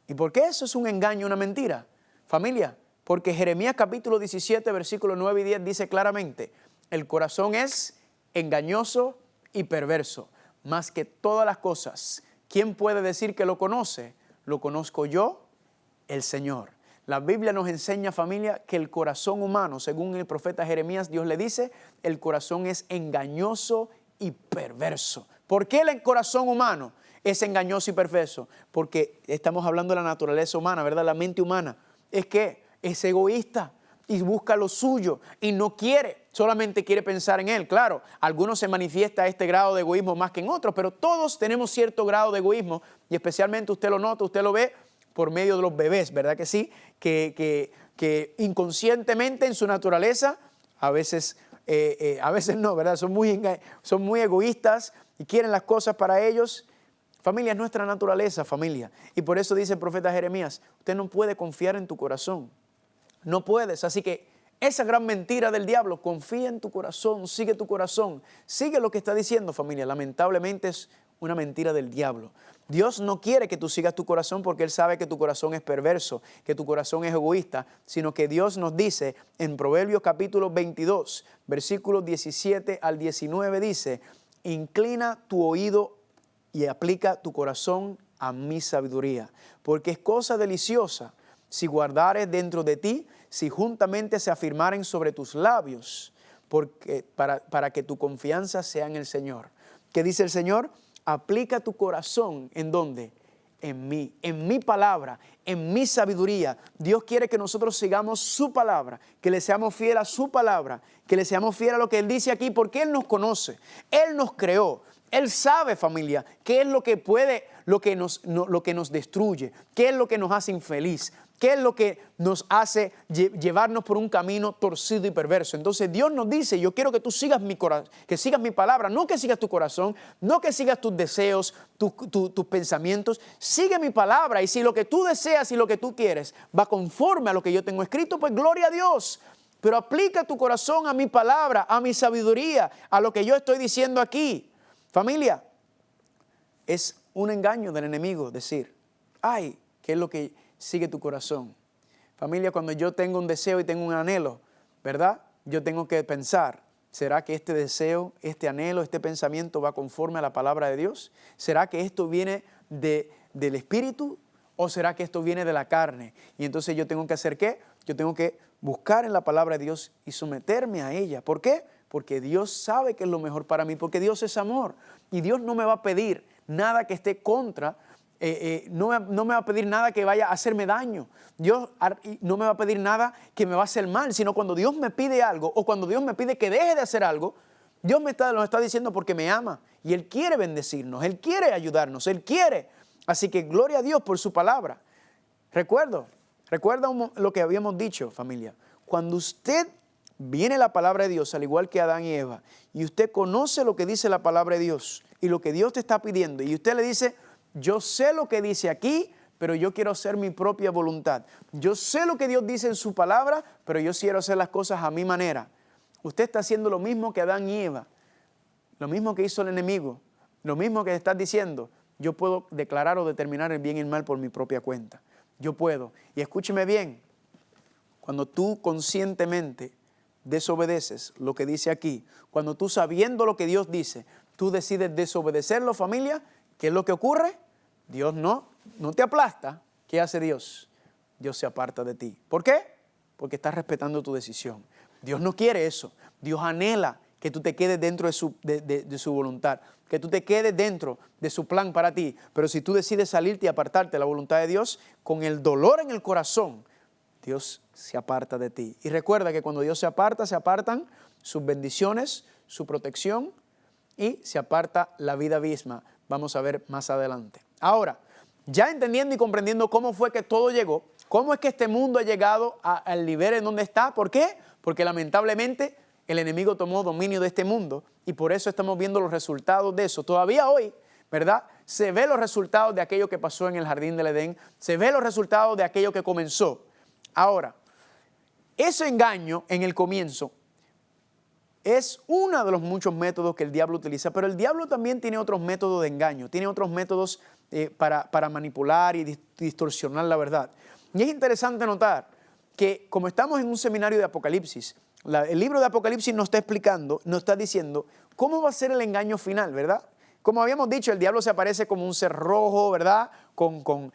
¿Y por qué eso es un engaño, una mentira? Familia, porque Jeremías capítulo 17, versículos 9 y 10 dice claramente, el corazón es engañoso y perverso, más que todas las cosas. ¿Quién puede decir que lo conoce? Lo conozco yo, el Señor. La Biblia nos enseña, familia, que el corazón humano, según el profeta Jeremías, Dios le dice, el corazón es engañoso y perverso. ¿Por qué el corazón humano es engañoso y perverso? Porque estamos hablando de la naturaleza humana, ¿verdad? La mente humana es que es egoísta y busca lo suyo y no quiere, solamente quiere pensar en él. Claro, algunos se manifiesta este grado de egoísmo más que en otros, pero todos tenemos cierto grado de egoísmo y especialmente usted lo nota, usted lo ve por medio de los bebés, ¿verdad que sí? Que inconscientemente en su naturaleza, a veces no, ¿verdad? Son muy egoístas y quieren las cosas para ellos. Familia, es nuestra naturaleza, familia. Y por eso dice el profeta Jeremías, usted no puede confiar en tu corazón. No puedes, así que esa gran mentira del diablo, confía en tu corazón, sigue tu corazón. Sigue lo que está diciendo, familia. Lamentablemente es una mentira del diablo. Dios no quiere que tú sigas tu corazón porque Él sabe que tu corazón es perverso, que tu corazón es egoísta, sino que Dios nos dice en Proverbios capítulo 22, versículos 17 al 19, dice, inclina tu oído y aplica tu corazón a mi sabiduría, porque es cosa deliciosa si guardares dentro de ti, si juntamente se afirmaren sobre tus labios, porque para que tu confianza sea en el Señor. ¿Qué dice el Señor? Aplica tu corazón, ¿en dónde? En mi palabra, en mi sabiduría. Dios quiere que nosotros sigamos su palabra, que le seamos fieles a su palabra, que le seamos fieles a lo que Él dice aquí, porque Él nos conoce, Él nos creó. Él sabe, familia, qué es lo que puede, lo que nos destruye, qué es lo que nos hace infeliz, qué es lo que nos hace llevarnos por un camino torcido y perverso. Entonces Dios nos dice, yo quiero que tú sigas que sigas mi palabra, no que sigas tu corazón, no que sigas tus deseos, tus pensamientos, sigue mi palabra y si lo que tú deseas y lo que tú quieres va conforme a lo que yo tengo escrito, pues gloria a Dios. Pero aplica tu corazón a mi palabra, a mi sabiduría, a lo que yo estoy diciendo aquí. Familia, es un engaño del enemigo decir, ay, ¿qué es lo que sigue tu corazón? Familia, cuando yo tengo un deseo y tengo un anhelo, ¿verdad? Yo tengo que pensar, ¿será que este deseo, este anhelo, este pensamiento va conforme a la palabra de Dios? ¿Será que esto viene del Espíritu o será que esto viene de la carne? Y entonces yo tengo que hacer ¿qué? Yo tengo que buscar en la palabra de Dios y someterme a ella. ¿Por qué? Porque Dios sabe que es lo mejor para mí, porque Dios es amor. Y Dios no me va a pedir nada que esté contra, no me va a pedir nada que vaya a hacerme daño. Dios no me va a pedir nada que me va a hacer mal, sino cuando Dios me pide algo o cuando Dios me pide que deje de hacer algo, Dios nos está diciendo porque me ama y Él quiere bendecirnos, Él quiere ayudarnos, Él quiere. Así que gloria a Dios por su palabra. Recuerda lo que habíamos dicho, familia. Cuando usted viene la palabra de Dios, al igual que Adán y Eva, y usted conoce lo que dice la palabra de Dios y lo que Dios te está pidiendo, y usted le dice, yo sé lo que dice aquí, pero yo quiero hacer mi propia voluntad. Yo sé lo que Dios dice en su palabra, pero yo quiero hacer las cosas a mi manera. Usted está haciendo lo mismo que Adán y Eva, lo mismo que hizo el enemigo, lo mismo que estás diciendo. Yo puedo declarar o determinar el bien y el mal por mi propia cuenta. Yo puedo. Y escúcheme bien, cuando tú conscientemente desobedeces lo que dice aquí, cuando tú sabiendo lo que Dios dice, tú decides desobedecerlo, familia, ¿qué es lo que ocurre? Dios no te aplasta. ¿Qué hace Dios? Dios se aparta de ti. ¿Por qué? Porque estás respetando tu decisión. Dios no quiere eso. Dios anhela que tú te quedes dentro de su voluntad, que tú te quedes dentro de su plan para ti. Pero si tú decides salirte y apartarte de la voluntad de Dios, con el dolor en el corazón, Dios se aparta de ti. Y recuerda que cuando Dios se apartan sus bendiciones, su protección y se aparta la vida misma. Vamos a ver más adelante. Ahora, ya entendiendo y comprendiendo cómo fue que todo llegó, cómo es que este mundo ha llegado al nivel en donde está. ¿Por qué? Porque lamentablemente el enemigo tomó dominio de este mundo y por eso estamos viendo los resultados de eso. Todavía hoy, ¿verdad? Se ve los resultados de aquello que pasó en el jardín del Edén, se ve los resultados de aquello que comenzó. Ahora, ese engaño en el comienzo es uno de los muchos métodos que el diablo utiliza, pero el diablo también tiene otros métodos de engaño, tiene otros métodos para manipular y distorsionar la verdad. Y es interesante notar que como estamos en un seminario de Apocalipsis, el libro de Apocalipsis nos está explicando, nos está diciendo cómo va a ser el engaño final, ¿verdad? Como habíamos dicho, el diablo se aparece como un ser rojo, ¿verdad? Con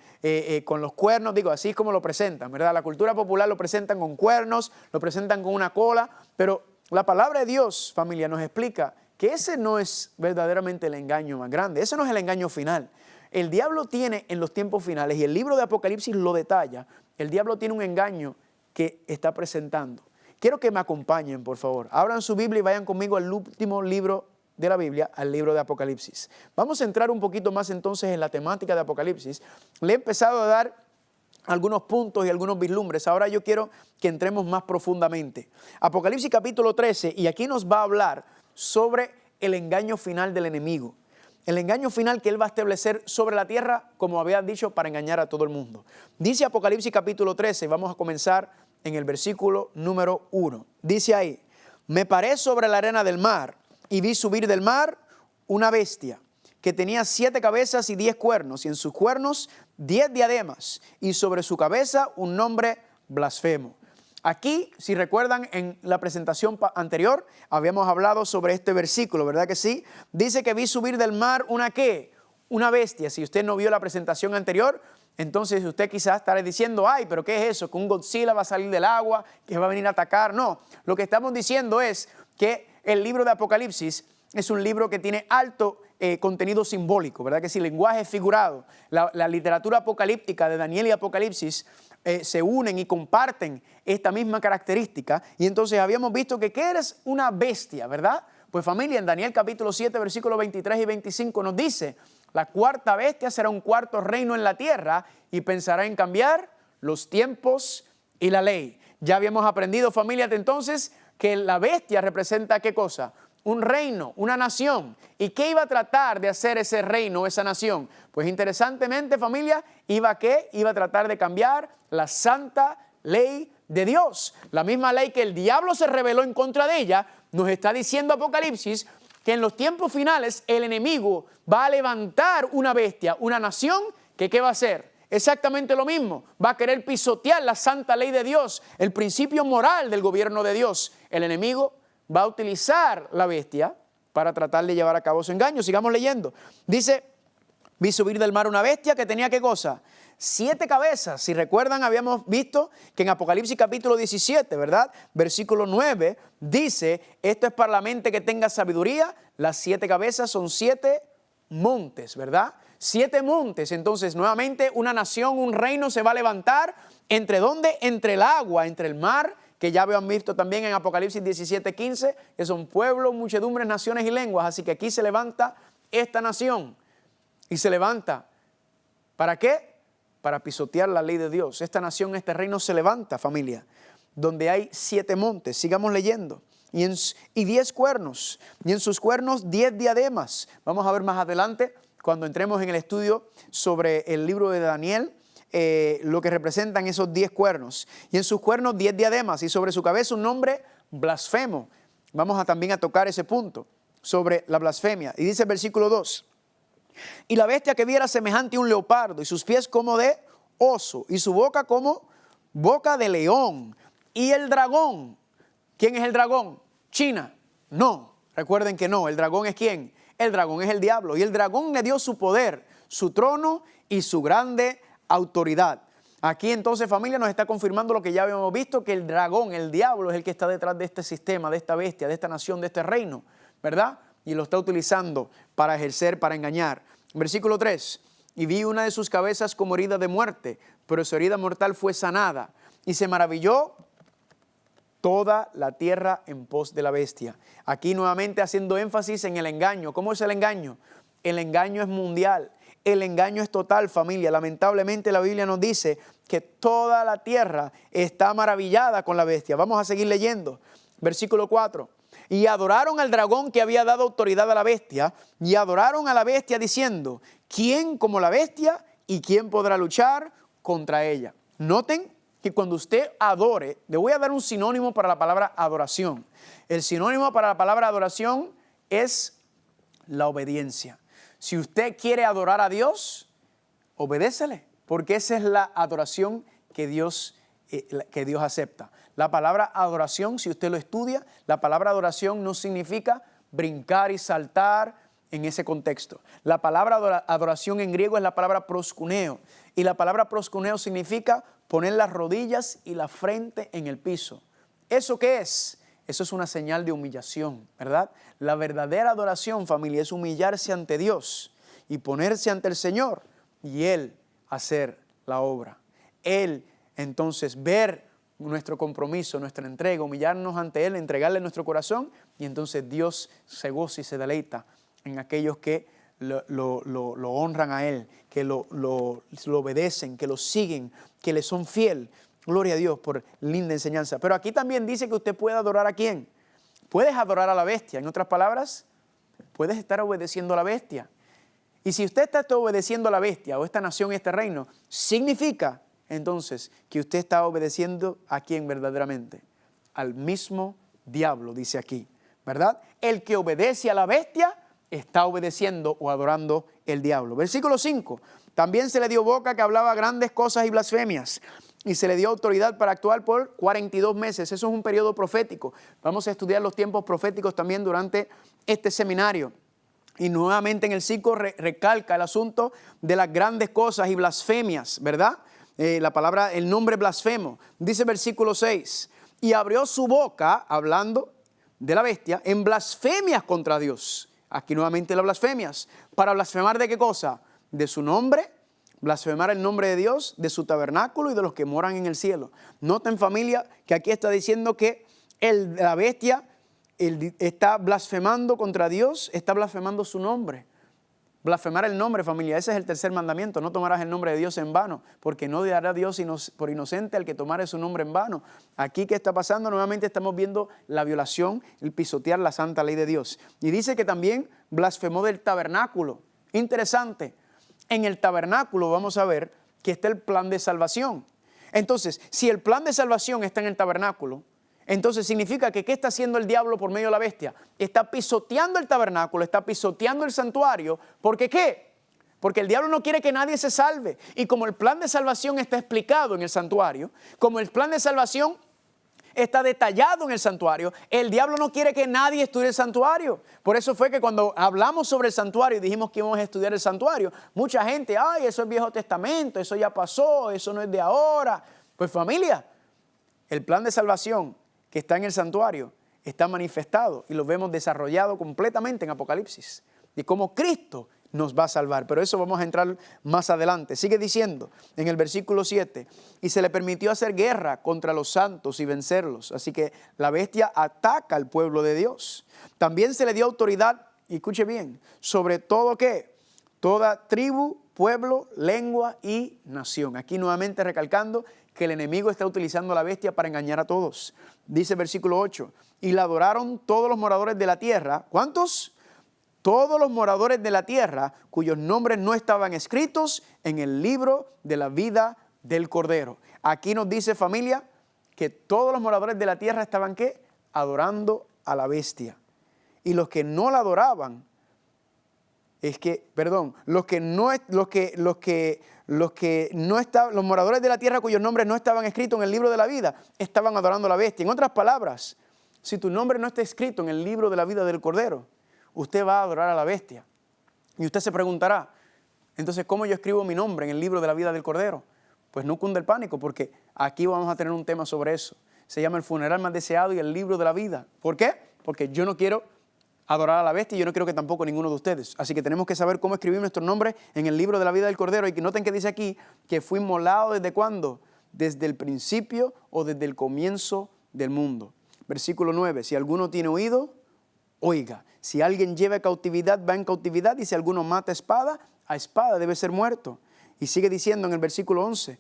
los cuernos, digo, así es como lo presentan, ¿verdad? La cultura popular lo presentan con cuernos, lo presentan con una cola, pero la palabra de Dios, familia, nos explica que ese no es verdaderamente el engaño más grande, ese no es el engaño final. El diablo tiene en los tiempos finales, y el libro de Apocalipsis lo detalla, el diablo tiene un engaño que está presentando. Quiero que me acompañen, por favor. Abran su Biblia y vayan conmigo al último libro de la Biblia, al libro de Apocalipsis. Vamos a entrar un poquito más entonces en la temática de Apocalipsis. Le he empezado a dar algunos puntos y algunos vislumbres. Ahora yo quiero que entremos más profundamente. Apocalipsis capítulo 13, y aquí nos va a hablar sobre el engaño final del enemigo. El engaño final que él va a establecer sobre la tierra, como había dicho, para engañar a todo el mundo. Dice Apocalipsis capítulo 13, vamos a comenzar en el versículo número 1. Dice ahí: me paré sobre la arena del mar y vi subir del mar una bestia que tenía 7 cabezas y 10 cuernos, y en sus cuernos 10 diademas, y sobre su cabeza un nombre blasfemo. Aquí, si recuerdan, en la presentación anterior habíamos hablado sobre este versículo, ¿verdad que sí? Dice que vi subir del mar una ¿qué? Una bestia. Si usted no vio la presentación anterior, entonces usted quizás estará diciendo, ay, pero ¿qué es eso? ¿Que un Godzilla va a salir del agua, que va a venir a atacar? No, lo que estamos diciendo es que el libro de Apocalipsis es un libro que tiene alto contenido simbólico, ¿verdad que sí? Lenguaje figurado. La literatura apocalíptica de Daniel y Apocalipsis se unen y comparten esta misma característica. Y entonces habíamos visto que ¿qué eres? Una bestia, ¿verdad? Pues familia, en Daniel capítulo 7, versículos 23 y 25 nos dice: la cuarta bestia será un cuarto reino en la tierra y pensará en cambiar los tiempos y la ley. Ya habíamos aprendido, familia, entonces, que la bestia representa ¿qué cosa? Un reino, una nación. ¿Y qué iba a tratar de hacer ese reino, esa nación? Pues interesantemente, familia, ¿iba a qué? Iba a tratar de cambiar la santa ley de Dios. La misma ley que el diablo se rebeló en contra de ella, nos está diciendo Apocalipsis que en los tiempos finales el enemigo va a levantar una bestia, una nación, que ¿qué va a hacer? Exactamente lo mismo, va a querer pisotear la santa ley de Dios, el principio moral del gobierno de Dios. El enemigo va a utilizar la bestia para tratar de llevar a cabo su engaño. Sigamos leyendo. Dice, vi subir del mar una bestia que tenía ¿qué cosa? 7 cabezas. Si recuerdan, habíamos visto que en Apocalipsis capítulo 17, ¿verdad? Versículo 9, dice, esto es para la mente que tenga sabiduría. Las 7 cabezas son 7 montes, ¿verdad? 7 montes. Entonces, nuevamente, una nación, un reino se va a levantar. ¿Entre dónde? Entre el agua, entre el mar, que ya habían visto también en Apocalipsis 17:15, que son pueblos, muchedumbres, naciones y lenguas. Así que aquí se levanta esta nación. Y se levanta, ¿para qué? Para pisotear la ley de Dios. Esta nación, este reino se levanta, familia, donde hay 7 montes. Sigamos leyendo. Y 10 cuernos. Y en sus cuernos 10 diademas. Vamos a ver más adelante, cuando entremos en el estudio sobre el libro de Daniel, lo que representan esos 10 cuernos. Y en sus cuernos 10 diademas, y sobre su cabeza un nombre blasfemo. vamos a también a tocar ese punto sobre la blasfemia. Y dice el versículo 2, y la bestia que viera semejante a un leopardo, y sus pies como de oso, y su boca como boca de león. Y el dragón, ¿quién es el dragón? ¿China? No, recuerden que no, el dragón es ¿quién? El dragón es el diablo, y el dragón le dio su poder, su trono y su grande autoridad. Aquí entonces, familia, nos está confirmando lo que ya habíamos visto, que el dragón, el diablo, es el que está detrás de este sistema, de esta bestia, de esta nación, de este reino, ¿verdad? Y lo está utilizando para ejercer, para engañar. Versículo 3, y vi una de sus cabezas como herida de muerte, pero su herida mortal fue sanada, y se maravilló toda la tierra en pos de la bestia. Aquí nuevamente haciendo énfasis en el engaño. ¿Cómo es el engaño? El engaño es mundial, el engaño es total, familia. Lamentablemente la Biblia nos dice que toda la tierra está maravillada con la bestia. Vamos a seguir leyendo. Versículo 4. Y adoraron al dragón que había dado autoridad a la bestia, y adoraron a la bestia diciendo, ¿quién como la bestia y quién podrá luchar contra ella? Noten que cuando usted adore, le voy a dar un sinónimo para la palabra adoración. El sinónimo para la palabra adoración es la obediencia. Si usted quiere adorar a Dios, obedécele, porque esa es la adoración que Dios acepta. La palabra adoración, si usted lo estudia, la palabra adoración no significa brincar y saltar en ese contexto. La palabra adoración en griego es la palabra proskuneo, y la palabra proskuneo significa poner las rodillas y la frente en el piso. ¿Eso qué es? Eso es una señal de humillación, ¿verdad? La verdadera adoración, familia, es humillarse ante Dios y ponerse ante el Señor y Él hacer la obra. Él entonces ver nuestro compromiso, nuestra entrega, humillarnos ante Él, entregarle nuestro corazón, y entonces Dios se goza y se deleita en aquellos que lo honran a Él, que lo obedecen, que lo siguen, que le son fiel. Gloria a Dios por linda enseñanza. Pero aquí también dice que usted puede adorar ¿a quién? Puedes adorar a la bestia. En otras palabras, puedes estar obedeciendo a la bestia. Y si usted está obedeciendo a la bestia o esta nación y este reino, significa entonces que usted está obedeciendo ¿a quién verdaderamente? Al mismo diablo, dice aquí, ¿verdad? El que obedece a la bestia está obedeciendo o adorando el diablo. Versículo 5. También se le dio boca que hablaba grandes cosas y blasfemias, y se le dio autoridad para actuar por 42 meses. Eso es un periodo profético. Vamos a estudiar los tiempos proféticos también durante este seminario. Y nuevamente en el 5 recalca el asunto de las grandes cosas y blasfemias, ¿verdad? La palabra, el nombre blasfemo. Dice versículo 6, y abrió su boca, hablando de la bestia, en blasfemias contra Dios. Aquí nuevamente las blasfemias. ¿Para blasfemar de qué cosa? De su nombre, blasfemar el nombre de Dios, de su tabernáculo y de los que moran en el cielo. Noten, familia, que aquí está diciendo que la bestia está blasfemando contra Dios, está blasfemando su nombre. Blasfemar el nombre, familia, ese es el tercer mandamiento. No tomarás el nombre de Dios en vano, porque no dará Dios por inocente al que tomare su nombre en vano. Aquí, ¿qué está pasando? Nuevamente estamos viendo la violación, el pisotear la santa ley de Dios. Y dice que también blasfemó del tabernáculo. Interesante. En el tabernáculo vamos a ver que está el plan de salvación. Entonces, si el plan de salvación está en el tabernáculo, entonces significa que ¿qué está haciendo el diablo por medio de la bestia? Está pisoteando el tabernáculo, está pisoteando el santuario. ¿Por qué qué? Porque el diablo no quiere que nadie se salve. Y como el plan de salvación está explicado en el santuario, como el plan de salvación está detallado en el santuario, el diablo no quiere que nadie estudie el santuario. Por eso fue que cuando hablamos sobre el santuario y dijimos que íbamos a estudiar el santuario, mucha gente, ay, eso es Viejo Testamento, eso ya pasó, eso no es de ahora. Pues familia, el plan de salvación que está en el santuario está manifestado y lo vemos desarrollado completamente en Apocalipsis, de cómo Cristo nos va a salvar. Pero eso vamos a entrar más adelante. Sigue diciendo en el versículo 7, y se le permitió hacer guerra contra los santos y vencerlos. Así que la bestia ataca al pueblo de Dios. También se le dio autoridad, y escuche bien, sobre todo ¿qué? Toda tribu, pueblo, lengua y nación. Aquí nuevamente recalcando que el enemigo está utilizando a la bestia para engañar a todos. Dice el versículo 8, y la adoraron todos los moradores de la tierra. ¿Cuántos? Todos los moradores de la tierra cuyos nombres no estaban escritos en el libro de la vida del Cordero. Aquí nos dice, familia, que todos los moradores de la tierra estaban ¿qué? Adorando a la bestia. Y los que no la adoraban, los moradores de la tierra cuyos nombres no estaban escritos en el libro de la vida, estaban adorando a la bestia. En otras palabras, si tu nombre no está escrito en el libro de la vida del Cordero, usted va a adorar a la bestia. Y usted se preguntará, entonces, ¿cómo yo escribo mi nombre en el libro de la vida del Cordero? Pues no cunde el pánico, porque aquí vamos a tener un tema sobre eso. Se llama el funeral más deseado y el libro de la vida. ¿Por qué? Porque yo no quiero adorar a la bestia y yo no quiero que tampoco ninguno de ustedes. Así que tenemos que saber cómo escribir nuestro nombre en el libro de la vida del Cordero. Y que noten que dice aquí que fue inmolado ¿desde cuándo? Desde el principio o desde el comienzo del mundo. Versículo 9, si alguno tiene oído, oiga. Si alguien lleva cautividad, va en cautividad, y si alguno mata a espada debe ser muerto. Y sigue diciendo en el versículo 11,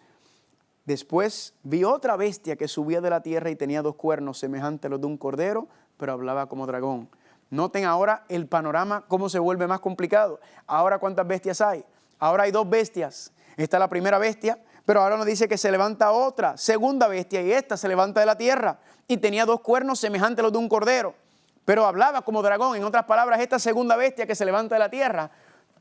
después vi otra bestia que subía de la tierra y tenía 2 cuernos semejantes a los de un cordero, pero hablaba como dragón. Noten ahora el panorama, cómo se vuelve más complicado. Ahora, ¿cuántas bestias hay? Ahora hay 2 bestias. Esta es la primera bestia, pero ahora nos dice que se levanta otra, segunda bestia, y esta se levanta de la tierra. Y tenía 2 cuernos semejantes a los de un cordero, pero hablaba como dragón. En otras palabras, esta segunda bestia que se levanta de la tierra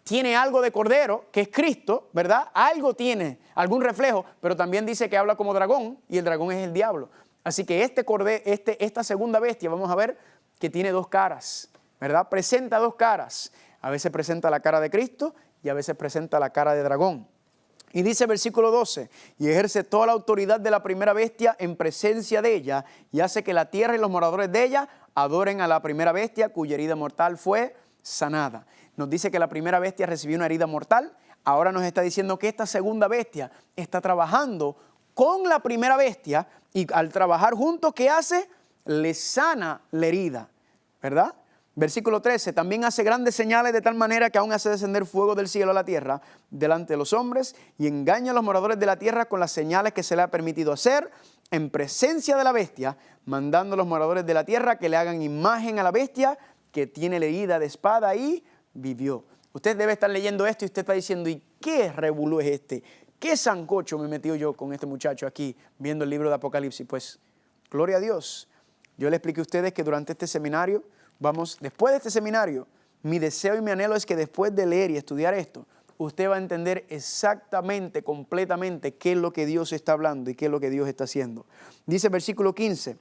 tiene algo de cordero, que es Cristo, ¿verdad? Algo tiene, algún reflejo, pero también dice que habla como dragón, y el dragón es el diablo. Así que esta segunda bestia, vamos a ver que tiene 2 caras, ¿verdad? Presenta 2 caras. A veces presenta la cara de Cristo y a veces presenta la cara de dragón. Y dice versículo 12, y ejerce toda la autoridad de la primera bestia en presencia de ella, y hace que la tierra y los moradores de ella adoren a la primera bestia, cuya herida mortal fue sanada. Nos dice que la primera bestia recibió una herida mortal. Ahora nos está diciendo que esta segunda bestia está trabajando con la primera bestia, y al trabajar juntos, ¿qué hace? Le sana la herida, ¿verdad? Versículo 13, también hace grandes señales de tal manera que aún hace descender fuego del cielo a la tierra delante de los hombres, y engaña a los moradores de la tierra con las señales que se le ha permitido hacer en presencia de la bestia, mandando a los moradores de la tierra que le hagan imagen a la bestia que tiene la herida de espada y vivió. Usted debe estar leyendo esto y usted está diciendo, ¿y qué revolú es este? ¿Qué sancocho me he metido yo con este muchacho aquí viendo el libro de Apocalipsis? Pues, gloria a Dios. Yo le expliqué a ustedes que durante este seminario, después de este seminario, mi deseo y mi anhelo es que después de leer y estudiar esto, usted va a entender exactamente, completamente qué es lo que Dios está hablando y qué es lo que Dios está haciendo. Dice el versículo 15,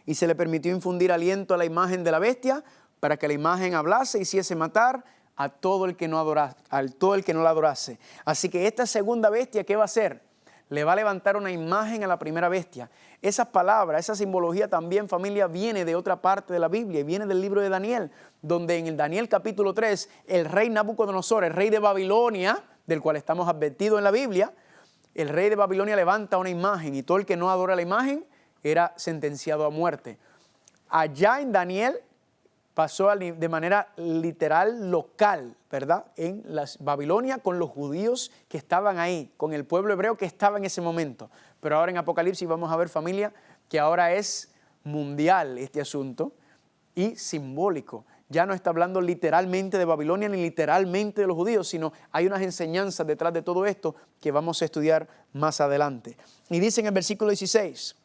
y se le permitió infundir aliento a la imagen de la bestia para que la imagen hablase y hiciese matar a todo el que no la adorase. Así que esta segunda bestia, ¿qué va a hacer? Le va a levantar una imagen a la primera bestia. Esas palabras, esa simbología también, familia, viene de otra parte de la Biblia, viene del libro de Daniel, donde en el Daniel capítulo 3, el rey Nabucodonosor, el rey de Babilonia, del cual estamos advertidos en la Biblia, el rey de Babilonia levanta una imagen y todo el que no adora la imagen era sentenciado a muerte. Allá en Daniel pasó de manera literal, local, ¿verdad? En Babilonia, con los judíos que estaban ahí, con el pueblo hebreo que estaba en ese momento. Pero ahora en Apocalipsis vamos a ver, familia, que ahora es mundial este asunto y simbólico. Ya no está hablando literalmente de Babilonia ni literalmente de los judíos, sino hay unas enseñanzas detrás de todo esto que vamos a estudiar más adelante. Y dice en el versículo 16,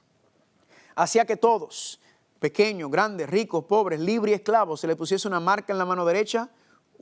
hacía que todos, pequeños, grandes, ricos, pobres, libres y esclavos, se le pusiese una marca en la mano derecha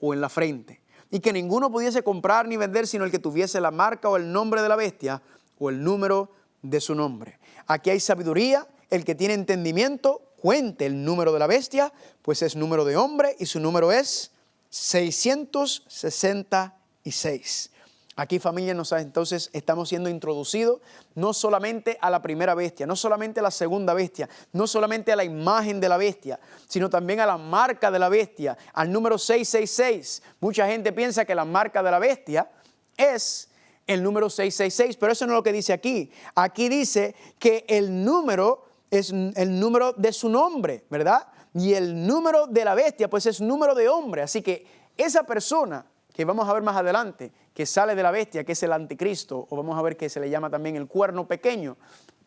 o en la frente, y que ninguno pudiese comprar ni vender sino el que tuviese la marca o el nombre de la bestia o el número de su nombre. Aquí hay sabiduría. El que tiene entendimiento cuente el número de la bestia, pues es número de hombre y su número es 666. Aquí, familia, entonces estamos siendo introducidos no solamente a la primera bestia, no solamente a la segunda bestia, no solamente a la imagen de la bestia, sino también a la marca de la bestia, al número 666. Mucha gente piensa que la marca de la bestia es el número 666, pero eso no es lo que dice aquí. Aquí dice que el número es el número de su nombre, ¿verdad? Y el número de la bestia, pues es número de hombre. Así que esa persona que vamos a ver más adelante, que sale de la bestia, que es el anticristo, o vamos a ver que se le llama también el cuerno pequeño,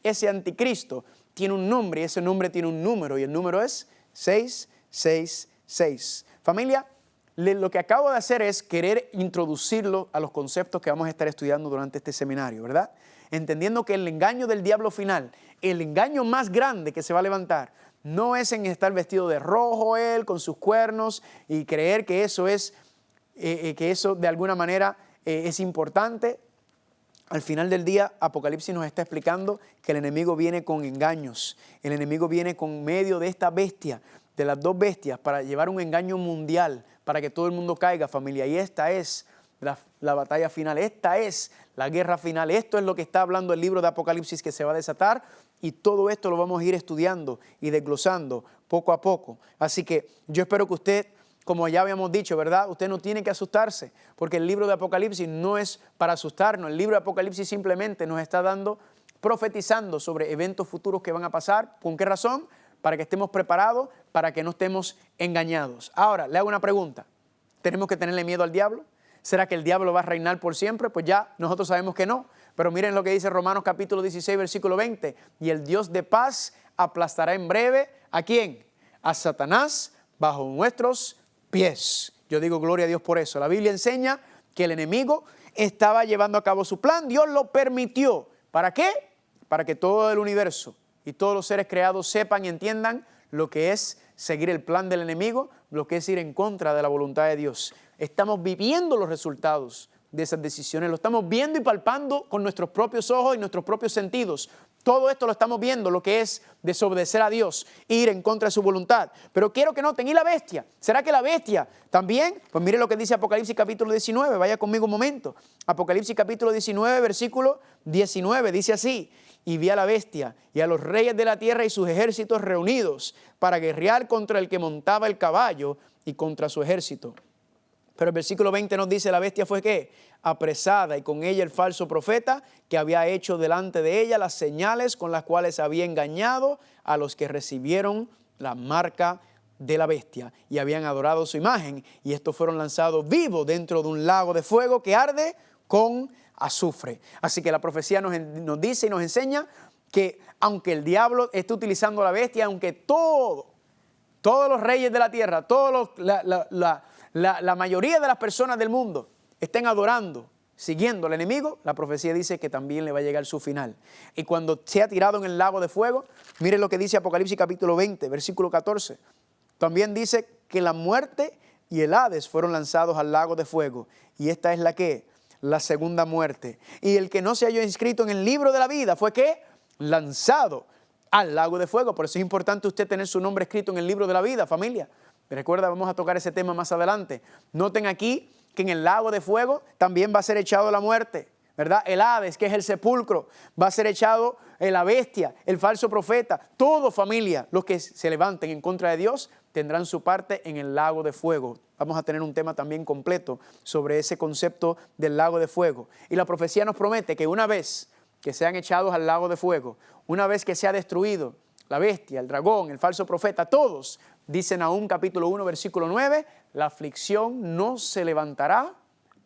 ese anticristo tiene un nombre y ese nombre tiene un número, y el número es 666. Familia, lo que acabo de hacer es querer introducirlo a los conceptos que vamos a estar estudiando durante este seminario, ¿verdad? Entendiendo que el engaño del diablo final, el engaño más grande que se va a levantar, no es en estar vestido de rojo él, con sus cuernos, y creer que eso es, que eso de alguna manera es importante. Al final del día, Apocalipsis nos está explicando que el enemigo viene con engaños. El enemigo viene con medio de esta bestia, de las dos bestias, para llevar un engaño mundial, para que todo el mundo caiga, familia. Y esta es la batalla final, esta es la guerra final. Esto es lo que está hablando el libro de Apocalipsis que se va a desatar, y todo esto lo vamos a ir estudiando y desglosando poco a poco. Así que yo espero que usted, como ya habíamos dicho, ¿verdad? Usted no tiene que asustarse, porque el libro de Apocalipsis no es para asustarnos. El libro de Apocalipsis simplemente nos está profetizando sobre eventos futuros que van a pasar. ¿Con qué razón? Para que estemos preparados, para que no estemos engañados. Ahora, le hago una pregunta. ¿Tenemos que tenerle miedo al diablo? ¿Será que el diablo va a reinar por siempre? Pues ya nosotros sabemos que no. Pero miren lo que dice Romanos capítulo 16, versículo 20. Y el Dios de paz aplastará en breve, ¿a quién? A Satanás bajo nuestros pies. Yo digo gloria a Dios por eso. La Biblia enseña que el enemigo estaba llevando a cabo su plan. Dios lo permitió. ¿Para qué? Para que todo el universo y todos los seres creados sepan y entiendan lo que es seguir el plan del enemigo, lo que es ir en contra de la voluntad de Dios. Estamos viviendo los resultados de esas decisiones, lo estamos viendo y palpando con nuestros propios ojos y nuestros propios sentidos. Todo esto lo estamos viendo, lo que es desobedecer a Dios, ir en contra de su voluntad. Pero quiero que noten, ¿y la bestia? ¿Será que la bestia también? Pues mire lo que dice Apocalipsis capítulo 19, vaya conmigo un momento. Apocalipsis capítulo 19, versículo 19, dice así: y vi a la bestia y a los reyes de la tierra y sus ejércitos reunidos para guerrear contra el que montaba el caballo y contra su ejército. Pero el versículo 20 nos dice, la bestia fue ¿qué? Apresada, y con ella el falso profeta que había hecho delante de ella las señales con las cuales había engañado a los que recibieron la marca de la bestia y habían adorado su imagen. Y estos fueron lanzados vivos dentro de un lago de fuego que arde con azufre. Así que la profecía nos dice y nos enseña que aunque el diablo esté utilizando a la bestia, aunque todos los reyes de la tierra, la mayoría de las personas del mundo estén adorando, siguiendo al enemigo, la profecía dice que también le va a llegar su final. Y cuando sea tirado en el lago de fuego, miren lo que dice Apocalipsis capítulo 20, versículo 14. También dice que la muerte y el Hades fueron lanzados al lago de fuego. Y esta es la segunda muerte. Y el que no se halló inscrito en el libro de la vida fue ¿qué? Lanzado al lago de fuego. Por eso es importante usted tener su nombre escrito en el libro de la vida, familia. Recuerda, vamos a tocar ese tema más adelante. Noten aquí que en el lago de fuego también va a ser echado la muerte, ¿verdad? El Hades, que es el sepulcro, va a ser echado la bestia, el falso profeta. Todo, familia, los que se levanten en contra de Dios tendrán su parte en el lago de fuego. Vamos a tener un tema también completo sobre ese concepto del lago de fuego. Y la profecía nos promete que una vez que sean echados al lago de fuego, una vez que sea destruido la bestia, el dragón, el falso profeta, todos, dice Nahum capítulo 1, versículo 9, la aflicción no se levantará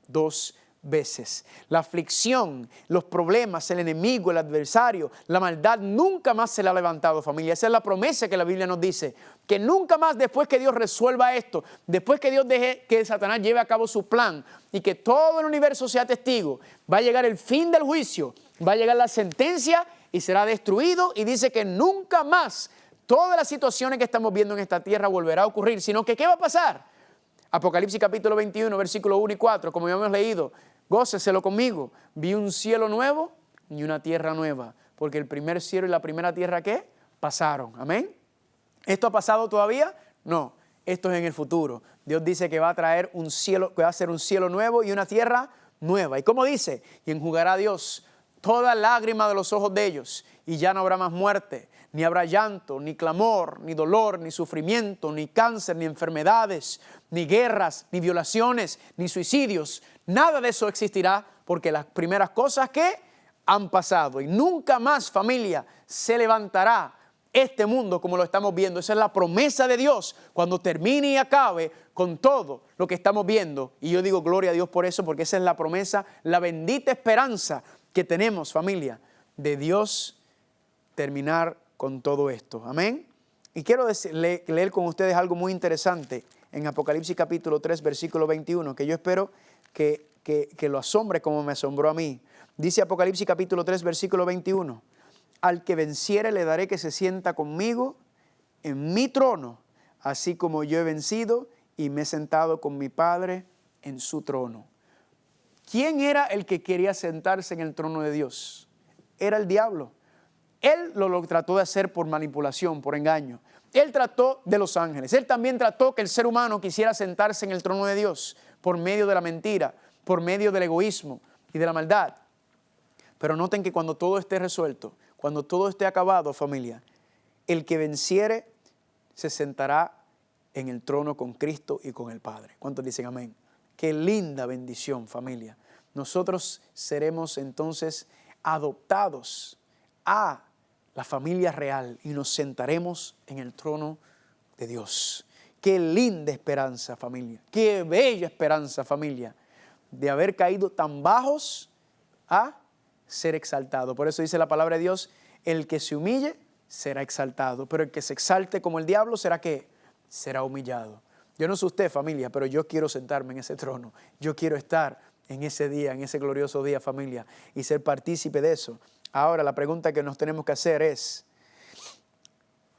dos veces. La aflicción, los problemas, el enemigo, el adversario, la maldad nunca más se le ha levantado, familia. Esa es la promesa que la Biblia nos dice, que nunca más después que Dios resuelva esto, después que Dios deje que Satanás lleve a cabo su plan y que todo el universo sea testigo, va a llegar el fin del juicio, va a llegar la sentencia y será destruido, y dice que nunca más todas las situaciones que estamos viendo en esta tierra volverá a ocurrir, sino que ¿qué va a pasar? Apocalipsis capítulo 21, versículos 1 y 4, como ya hemos leído, góceselo conmigo, vi un cielo nuevo y una tierra nueva, porque el primer cielo y la primera tierra ¿qué? Pasaron, amén. ¿Esto ha pasado todavía? No, esto es en el futuro. Dios dice que va a traer un cielo, que va a ser un cielo nuevo y una tierra nueva. ¿Y cómo dice? Y enjugará Dios toda lágrima de los ojos de ellos, y ya no habrá más muerte, ni habrá llanto, ni clamor, ni dolor, ni sufrimiento, ni cáncer, ni enfermedades, ni guerras, ni violaciones, ni suicidios. Nada de eso existirá, porque las primeras cosas que han pasado. Y nunca más, familia, se levantará este mundo como lo estamos viendo. Esa es la promesa de Dios cuando termine y acabe con todo lo que estamos viendo. Y yo digo gloria a Dios por eso, porque esa es la promesa, la bendita esperanza que tenemos, familia, de Dios terminar con todo esto. Amén. Y quiero leer con ustedes algo muy interesante en Apocalipsis capítulo 3, versículo 21, que yo espero que lo asombre como me asombró a mí. Dice Apocalipsis capítulo 3, versículo 21, al que venciere le daré que se sienta conmigo en mi trono, así como yo he vencido y me he sentado con mi Padre en su trono. ¿Quién era el que quería sentarse en el trono de Dios? Era el diablo. Él lo trató de hacer por manipulación, por engaño. Él trató de los ángeles. Él también trató que el ser humano quisiera sentarse en el trono de Dios por medio de la mentira, por medio del egoísmo y de la maldad. Pero noten que cuando todo esté resuelto, cuando todo esté acabado, familia, el que venciere se sentará en el trono con Cristo y con el Padre. ¿Cuántos dicen amén? Qué linda bendición, familia. Nosotros seremos entonces adoptados a la familia real y nos sentaremos en el trono de Dios. Qué linda esperanza, familia. Qué bella esperanza, familia, de haber caído tan bajos a ser exaltado. Por eso dice la palabra de Dios, el que se humille será exaltado, pero el que se exalte como el diablo será ¿qué? Será humillado. Yo no sé usted, familia, pero yo quiero sentarme en ese trono. Yo quiero estar en ese día, en ese glorioso día, familia, y ser partícipe de eso. Ahora, la pregunta que nos tenemos que hacer es,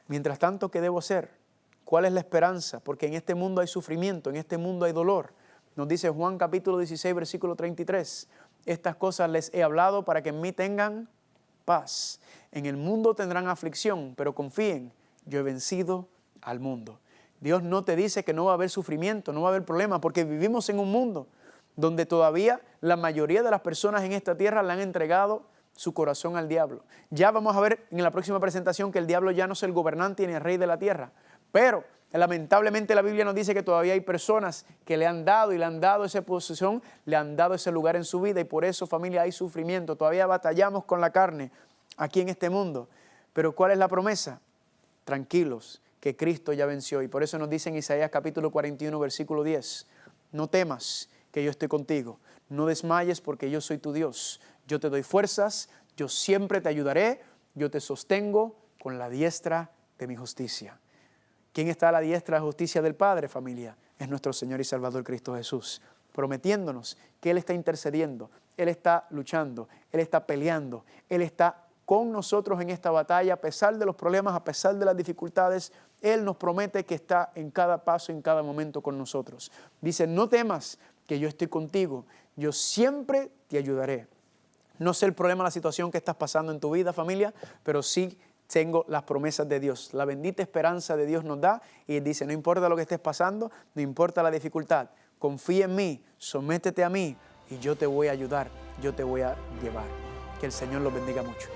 mientras tanto, ¿qué debo hacer? ¿Cuál es la esperanza? Porque en este mundo hay sufrimiento, en este mundo hay dolor. Nos dice Juan capítulo 16, versículo 33. Estas cosas les he hablado para que en mí tengan paz. En el mundo tendrán aflicción, pero confíen, yo he vencido al mundo. Dios no te dice que no va a haber sufrimiento, no va a haber problema, porque vivimos en un mundo donde todavía la mayoría de las personas en esta tierra le han entregado su corazón al diablo. Ya vamos a ver en la próxima presentación que el diablo ya no es el gobernante ni el rey de la tierra, pero lamentablemente la Biblia nos dice que todavía hay personas que le han dado y le han dado esa posición, le han dado ese lugar en su vida, y por eso, familia, hay sufrimiento. Todavía batallamos con la carne aquí en este mundo. Pero ¿cuál es la promesa? Tranquilos, que Cristo ya venció. Y por eso nos dice en Isaías capítulo 41, versículo 10, no temas, que yo estoy contigo. No desmayes, porque yo soy tu Dios. Yo te doy fuerzas, yo siempre te ayudaré, yo te sostengo con la diestra de mi justicia. ¿Quién está a la diestra de la justicia del Padre, familia? Es nuestro Señor y Salvador Cristo Jesús, prometiéndonos que Él está intercediendo, Él está luchando, Él está peleando, Él está con nosotros en esta batalla, a pesar de los problemas, a pesar de las dificultades. Él nos promete que está en cada paso, en cada momento con nosotros. Dice, no temas, que yo estoy contigo, yo siempre te ayudaré. No sé el problema, la situación que estás pasando en tu vida, familia, pero sí tengo las promesas de Dios. La bendita esperanza de Dios nos da, y Él dice, no importa lo que estés pasando, no importa la dificultad, confía en mí, sométete a mí y yo te voy a ayudar, yo te voy a llevar. Que el Señor los bendiga mucho.